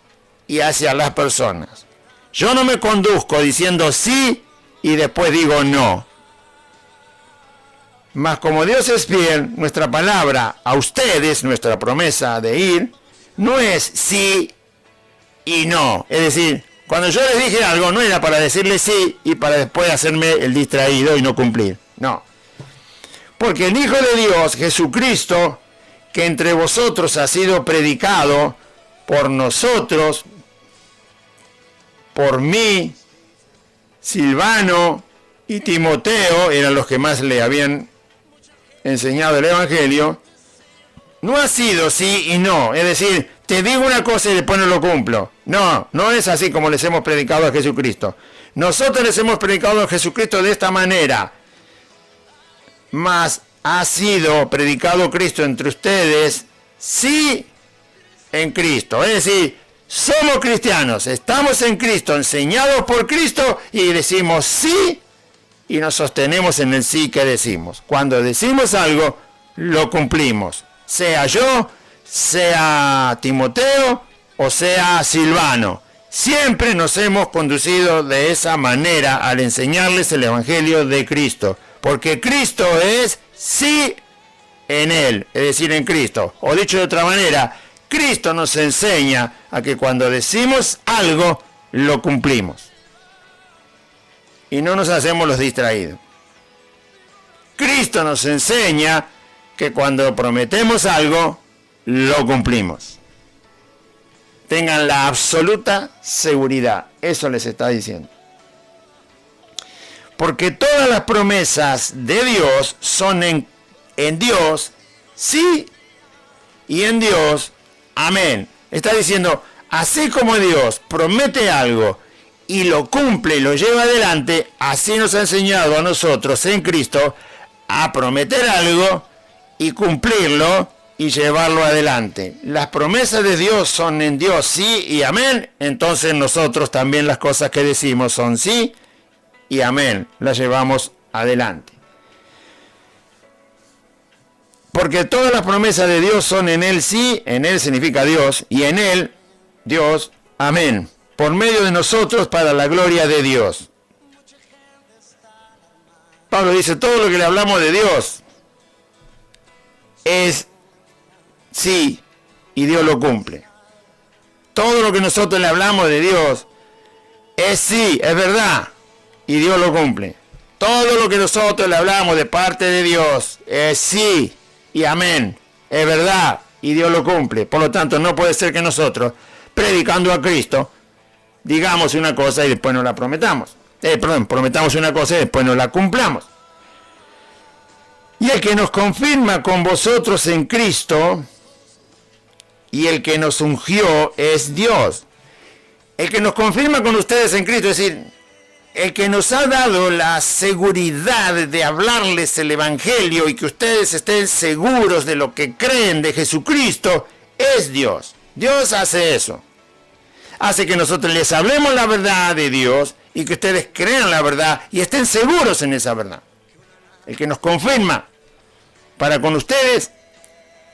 y hacia las personas. Yo no me conduzco diciendo sí y después digo no. Mas como Dios es fiel, nuestra palabra a ustedes, nuestra promesa de ir, no es sí y no. Es decir, cuando yo les dije algo, no era para decirles sí y para después hacerme el distraído y no cumplir. No. Porque el Hijo de Dios, Jesucristo, que entre vosotros ha sido predicado por nosotros, por mí, Silvano y Timoteo, eran los que más le habían enseñado el Evangelio, no ha sido sí y no. Es decir, te digo una cosa y después no lo cumplo. No, no es así como les hemos predicado a Jesucristo. Nosotros les hemos predicado a Jesucristo de esta manera. Mas ha sido predicado Cristo entre ustedes, sí, en Cristo. Es decir, somos cristianos, estamos en Cristo, enseñados por Cristo y decimos sí y nos sostenemos en el sí que decimos. Cuando decimos algo, lo cumplimos. Sea yo, sea Timoteo o sea Silvano. Siempre nos hemos conducido de esa manera al enseñarles el Evangelio de Cristo. Porque Cristo es sí en Él, es decir, en Cristo. O dicho de otra manera, Cristo nos enseña a que cuando decimos algo, lo cumplimos. Y no nos hacemos los distraídos. Cristo nos enseña que cuando prometemos algo, lo cumplimos. Tengan la absoluta seguridad. Eso les está diciendo. Porque todas las promesas de Dios son en Dios, sí, y en Dios, amén. Está diciendo, así como Dios promete algo y lo cumple y lo lleva adelante, así nos ha enseñado a nosotros en Cristo a prometer algo y cumplirlo y llevarlo adelante. Las promesas de Dios son en Dios, sí y amén. Entonces nosotros también las cosas que decimos son sí y amén, las llevamos adelante. Porque todas las promesas de Dios son en Él sí, en Él significa Dios, y en Él, Dios, amén. Por medio de nosotros para la gloria de Dios. Pablo dice, todo lo que le hablamos de Dios es sí, y Dios lo cumple. Todo lo que nosotros le hablamos de Dios es sí, es verdad, y Dios lo cumple. Todo lo que nosotros le hablamos de parte de Dios es sí y amén, es verdad y Dios lo cumple. Por lo tanto, no puede ser que nosotros, predicando a Cristo, digamos una cosa y después no la prometamos. Prometamos una cosa y después no la cumplamos. Y el que nos confirma con vosotros en Cristo y el que nos ungió es Dios. El que nos confirma con ustedes en Cristo, es decir, el que nos ha dado la seguridad de hablarles el Evangelio y que ustedes estén seguros de lo que creen de Jesucristo, es Dios. Dios hace eso. Hace que nosotros les hablemos la verdad de Dios y que ustedes crean la verdad y estén seguros en esa verdad. El que nos confirma para con ustedes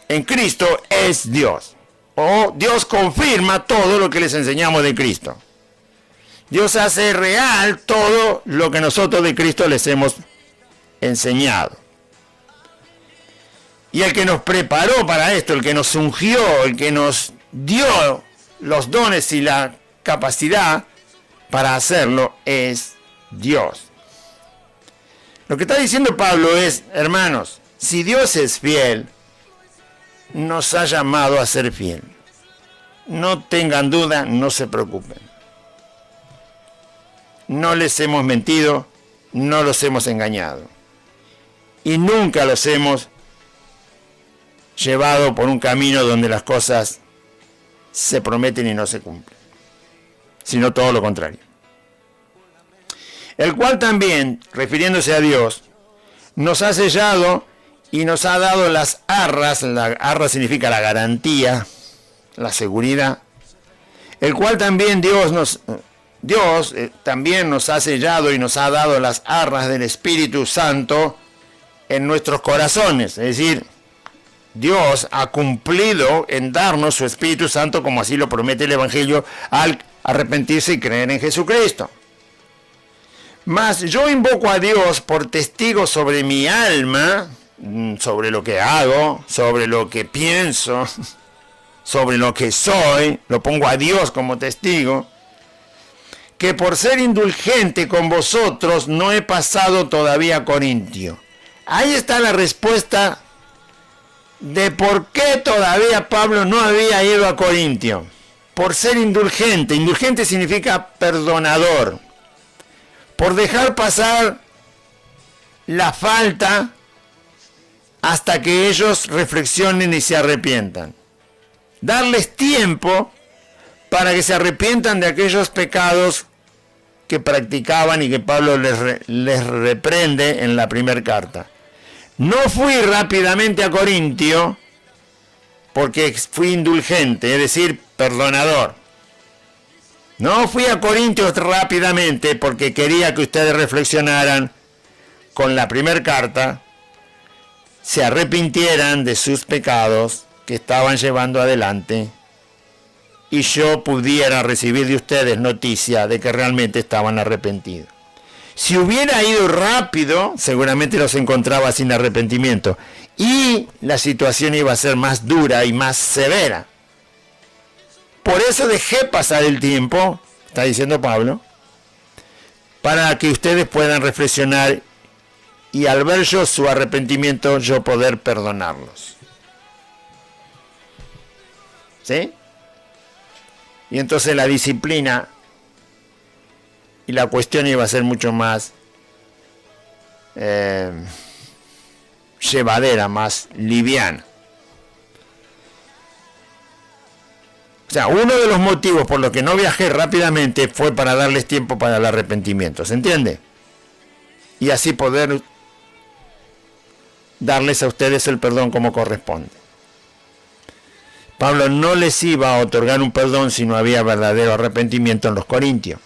en Cristo es Dios. O Dios confirma todo lo que les enseñamos de Cristo. Dios hace real todo lo que nosotros de Cristo les hemos enseñado. Y el que nos preparó para esto, el que nos ungió, el que nos dio los dones y la capacidad para hacerlo es Dios. Lo que está diciendo Pablo es, hermanos, si Dios es fiel, nos ha llamado a ser fiel. No tengan duda, no se preocupen. No les hemos mentido, no los hemos engañado. Y nunca los hemos llevado por un camino donde las cosas se prometen y no se cumplen, sino todo lo contrario. El cual también, refiriéndose a Dios, nos ha sellado y nos ha dado las arras. La arra significa la garantía, la seguridad. El cual también Dios también nos ha sellado y nos ha dado las arras del Espíritu Santo en nuestros corazones. Es decir, Dios ha cumplido en darnos su Espíritu Santo, como así lo promete el Evangelio, al arrepentirse y creer en Jesucristo. Mas yo invoco a Dios por testigo sobre mi alma, sobre lo que hago, sobre lo que pienso, sobre lo que soy, lo pongo a Dios como testigo, que por ser indulgente con vosotros no he pasado todavía a Corintio. Ahí está la respuesta de por qué todavía Pablo no había ido a Corintio. Por ser indulgente. Indulgente significa perdonador. Por dejar pasar la falta hasta que ellos reflexionen y se arrepientan. Darles tiempo para que se arrepientan de aquellos pecados que practicaban y que Pablo les reprende en la primera carta. No fui rápidamente a Corintio porque fui indulgente, es decir, perdonador. No fui a Corintio rápidamente porque quería que ustedes reflexionaran con la primera carta, se arrepintieran de sus pecados que estaban llevando adelante y yo pudiera recibir de ustedes noticia de que realmente estaban arrepentidos. Si hubiera ido rápido, seguramente los encontraba sin arrepentimiento y la situación iba a ser más dura y más severa. Por eso dejé pasar el tiempo, está diciendo Pablo, para que ustedes puedan reflexionar y al ver yo su arrepentimiento, yo poder perdonarlos. ¿Sí? Y entonces la disciplina y la cuestión iba a ser mucho más llevadera, más liviana. O sea, uno de los motivos por los que no viajé rápidamente fue para darles tiempo para el arrepentimiento, ¿se entiende? Y así poder darles a ustedes el perdón como corresponde. Pablo no les iba a otorgar un perdón si no había verdadero arrepentimiento en los corintios.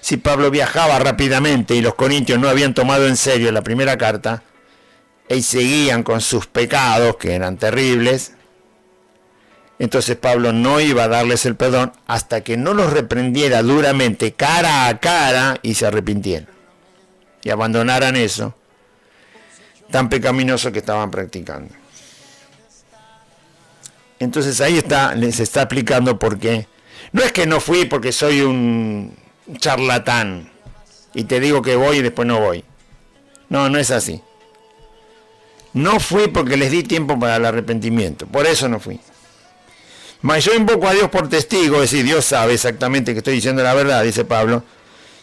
Si Pablo viajaba rápidamente y los corintios no habían tomado en serio la primera carta y seguían con sus pecados, que eran terribles, entonces Pablo no iba a darles el perdón hasta que no los reprendiera duramente, cara a cara, y se arrepintieran y abandonaran eso tan pecaminoso que estaban practicando. Entonces ahí está, les está explicando por qué. No es que no fui porque soy un charlatán y te digo que voy y después no voy. No, no es así. No fui porque les di tiempo para el arrepentimiento, por eso no fui. Mas yo invoco a Dios por testigo, es decir, Dios sabe exactamente que estoy diciendo la verdad, dice Pablo,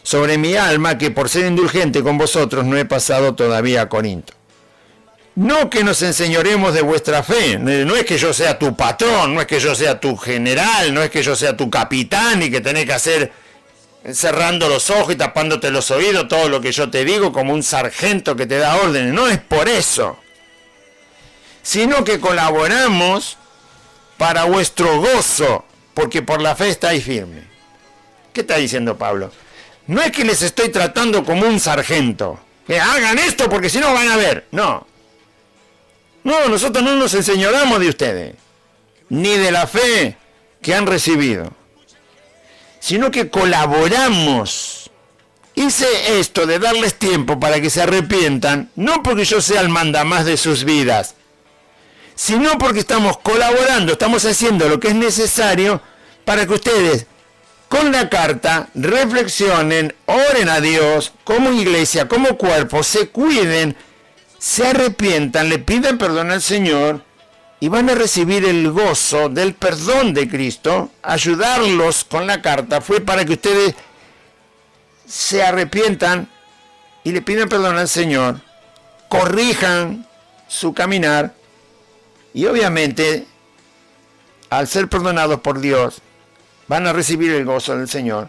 sobre mi alma, que por ser indulgente con vosotros no he pasado todavía a Corinto. No que nos enseñoremos de vuestra fe, no es que yo sea tu patrón, no es que yo sea tu general, no es que yo sea tu capitán y que tenés que hacer cerrando los ojos y tapándote los oídos todo lo que yo te digo como un sargento que te da órdenes, no es por eso, sino que colaboramos para vuestro gozo, porque por la fe estáis firmes. ¿Qué está diciendo Pablo? No es que les estoy tratando como un sargento, que hagan esto porque si no van a ver, no. No, nosotros no nos enseñoramos de ustedes, ni de la fe que han recibido, sino que colaboramos. Hice esto de darles tiempo para que se arrepientan, no porque yo sea el mandamás de sus vidas, sino porque estamos colaborando, estamos haciendo lo que es necesario para que ustedes con la carta reflexionen, oren a Dios como iglesia, como cuerpo, se cuiden, se arrepientan, le pidan perdón al Señor y van a recibir el gozo del perdón de Cristo. Ayudarlos con la carta fue para que ustedes se arrepientan y le pidan perdón al Señor, corrijan su caminar y obviamente al ser perdonados por Dios van a recibir el gozo del Señor,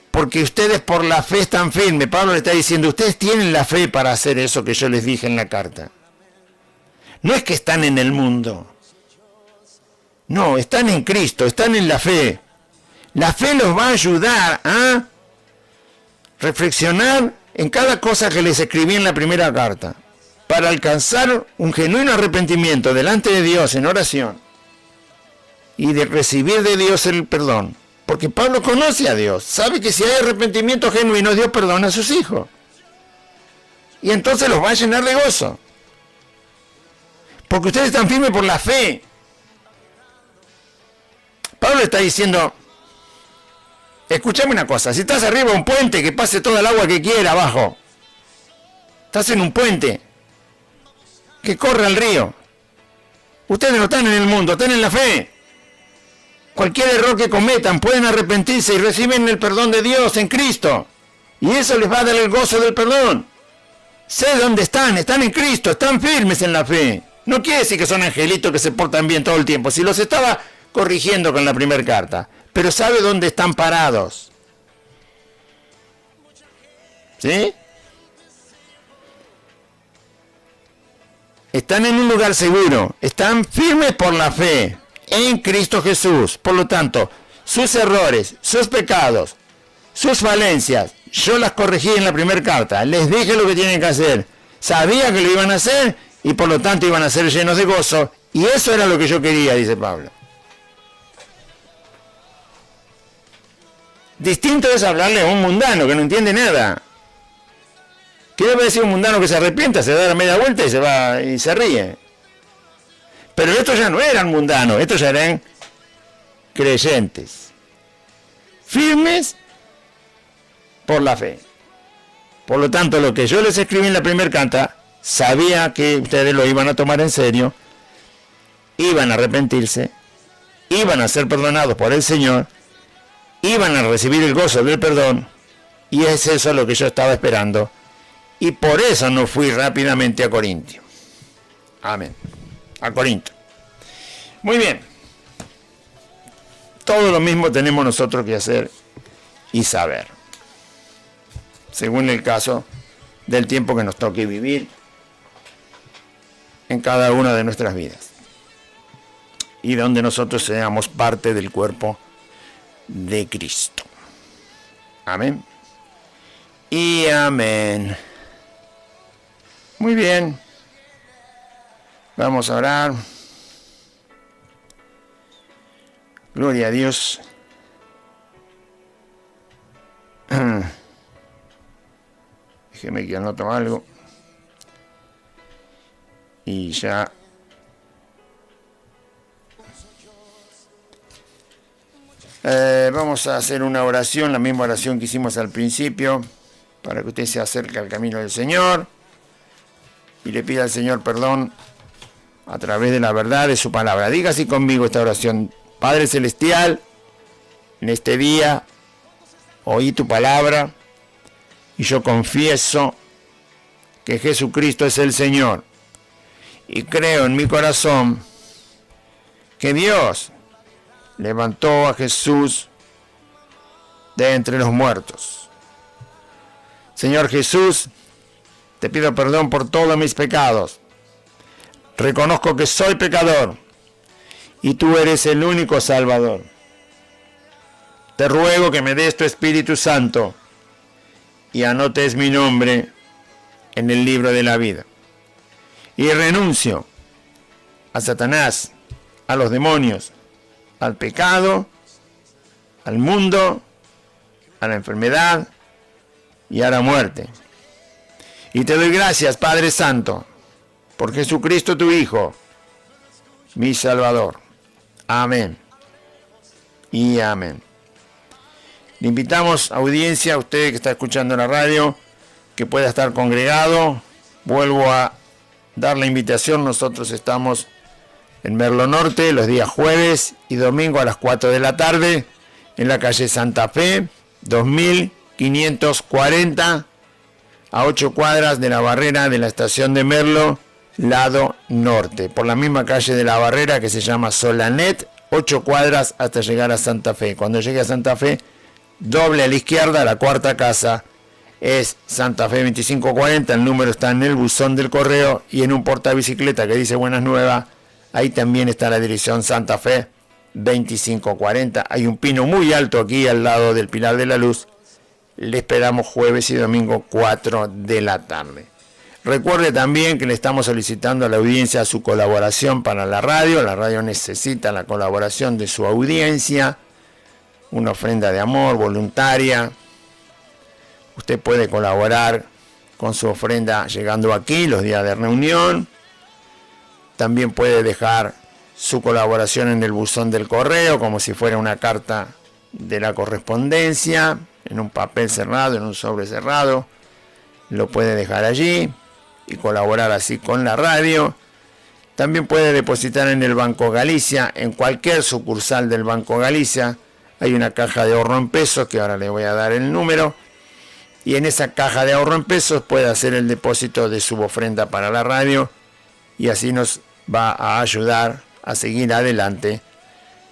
porque ustedes por la fe están firmes. Pablo le está diciendo, ustedes tienen la fe para hacer eso que yo les dije en la carta. No es que están en el mundo, no, están en Cristo, están en la fe. La fe los va a ayudar a reflexionar en cada cosa que les escribí en la primera carta, para alcanzar un genuino arrepentimiento delante de Dios en oración y de recibir de Dios el perdón. Porque Pablo conoce a Dios, sabe que si hay arrepentimiento genuino, Dios perdona a sus hijos. Y entonces los va a llenar de gozo. Porque ustedes están firmes por la fe. Pablo está diciendo, escúchame una cosa, si estás arriba de un puente, que pase toda el agua que quiera abajo. Estás en un puente, que corre al río. Ustedes no están en el mundo, están en la fe. Cualquier error que cometan pueden arrepentirse y reciben el perdón de Dios en Cristo. Y eso les va a dar el gozo del perdón. Sé dónde están en Cristo, están firmes en la fe. No quiere decir que son angelitos que se portan bien todo el tiempo. Si los estaba corrigiendo con la primera carta. Pero sabe dónde están parados. ¿Sí? Están en un lugar seguro. Están firmes por la fe en Cristo Jesús. Por lo tanto, sus errores, sus pecados, sus falencias, yo las corregí en la primera carta. Les dije lo que tienen que hacer. Sabía que lo iban a hacer y por lo tanto iban a ser llenos de gozo. Y eso era lo que yo quería, dice Pablo. Distinto es hablarle a un mundano que no entiende nada. ¿Qué debe decir un mundano que se arrepienta? Se da la media vuelta y se va y se ríe. Pero estos ya no eran mundanos, estos ya eran creyentes. Firmes por la fe. Por lo tanto, lo que yo les escribí en la primera carta, sabía que ustedes lo iban a tomar en serio, iban a arrepentirse, iban a ser perdonados por el Señor, iban a recibir el gozo del perdón, y es eso lo que yo estaba esperando, y por eso no fui rápidamente a Corintio. Amén. A Corinto. Muy bien. Todo lo mismo tenemos nosotros que hacer y saber, según el caso del tiempo que nos toque vivir en cada una de nuestras vidas y donde nosotros seamos parte del cuerpo de Cristo. Amén. Y amén. Muy bien. Vamos a orar. Gloria a Dios. Déjeme que anoto algo. Y ya. Vamos a hacer una oración, la misma oración que hicimos al principio, para que usted se acerque al camino del Señor y le pida al Señor perdón a través de la verdad de su palabra. Diga así conmigo esta oración. Padre Celestial, en este día oí tu palabra y yo confieso que Jesucristo es el Señor y creo en mi corazón que Dios levantó a Jesús de entre los muertos. Señor Jesús, te pido perdón por todos mis pecados. Reconozco que soy pecador y tú eres el único Salvador. Te ruego que me des tu Espíritu Santo y anotes mi nombre en el libro de la vida. Y renuncio a Satanás, a los demonios, al pecado, al mundo, a la enfermedad y a la muerte. Y te doy gracias, Padre Santo, por Jesucristo tu Hijo, mi Salvador. Amén y amén. Le invitamos, audiencia, a usted que está escuchando la radio, que pueda estar congregado. Vuelvo a dar la invitación. Nosotros estamos en Merlo Norte los días jueves y domingo a las 4 de la tarde, en la calle Santa Fe, 2540, a 8 cuadras de la barrera de la estación de Merlo, lado norte, por la misma calle de la barrera que se llama Solanet, 8 cuadras hasta llegar a Santa Fe. Cuando llegue a Santa Fe, doble a la izquierda, la cuarta casa es Santa Fe 2540, el número está en el buzón del correo y en un portabicicleta que dice Buenas Nuevas, ahí también está la dirección Santa Fe 2540. Hay un pino muy alto aquí al lado del Pilar de la Luz. Le esperamos jueves y domingo 4 de la tarde. Recuerde también que le estamos solicitando a la audiencia su colaboración para la radio. La radio necesita la colaboración de su audiencia. Una ofrenda de amor voluntaria. Usted puede colaborar con su ofrenda llegando aquí los días de reunión. También puede dejar su colaboración en el buzón del correo, como si fuera una carta de la correspondencia, en un papel cerrado, en un sobre cerrado. Lo puede dejar allí y colaborar así con la radio. También puede depositar en el Banco Galicia, en cualquier sucursal del Banco Galicia. Hay una caja de ahorro en pesos, que ahora le voy a dar el número. Y en esa caja de ahorro en pesos puede hacer el depósito de su ofrenda para la radio. Y así nos va a ayudar a seguir adelante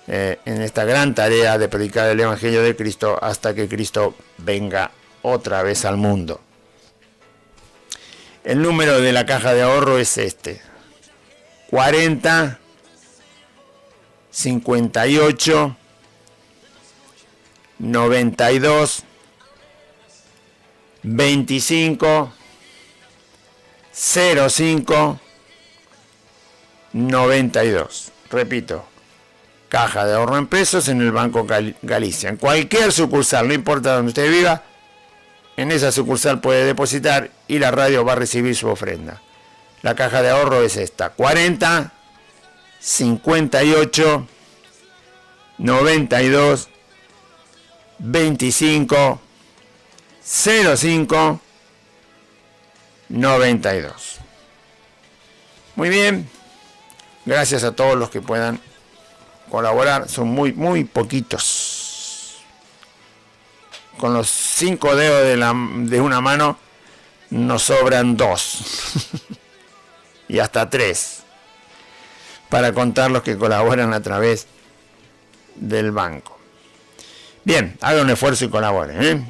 en esta gran tarea de predicar el Evangelio de Cristo hasta que Cristo venga otra vez al mundo. El número de la caja de ahorro es este: 40 58 92 25 05 92. Repito, caja de ahorro en pesos en el Banco Galicia. En cualquier sucursal, no importa donde usted viva, en esa sucursal puede depositar y la radio va a recibir su ofrenda. La caja de ahorro es esta: 40 58 92 25 05 92. Muy bien. Gracias a todos los que puedan colaborar. Son muy poquitos. Con los 5 dedos de una mano nos sobran 2. Y hasta 3. Para contar los que colaboran a través del banco. Bien, haga un esfuerzo y colabore.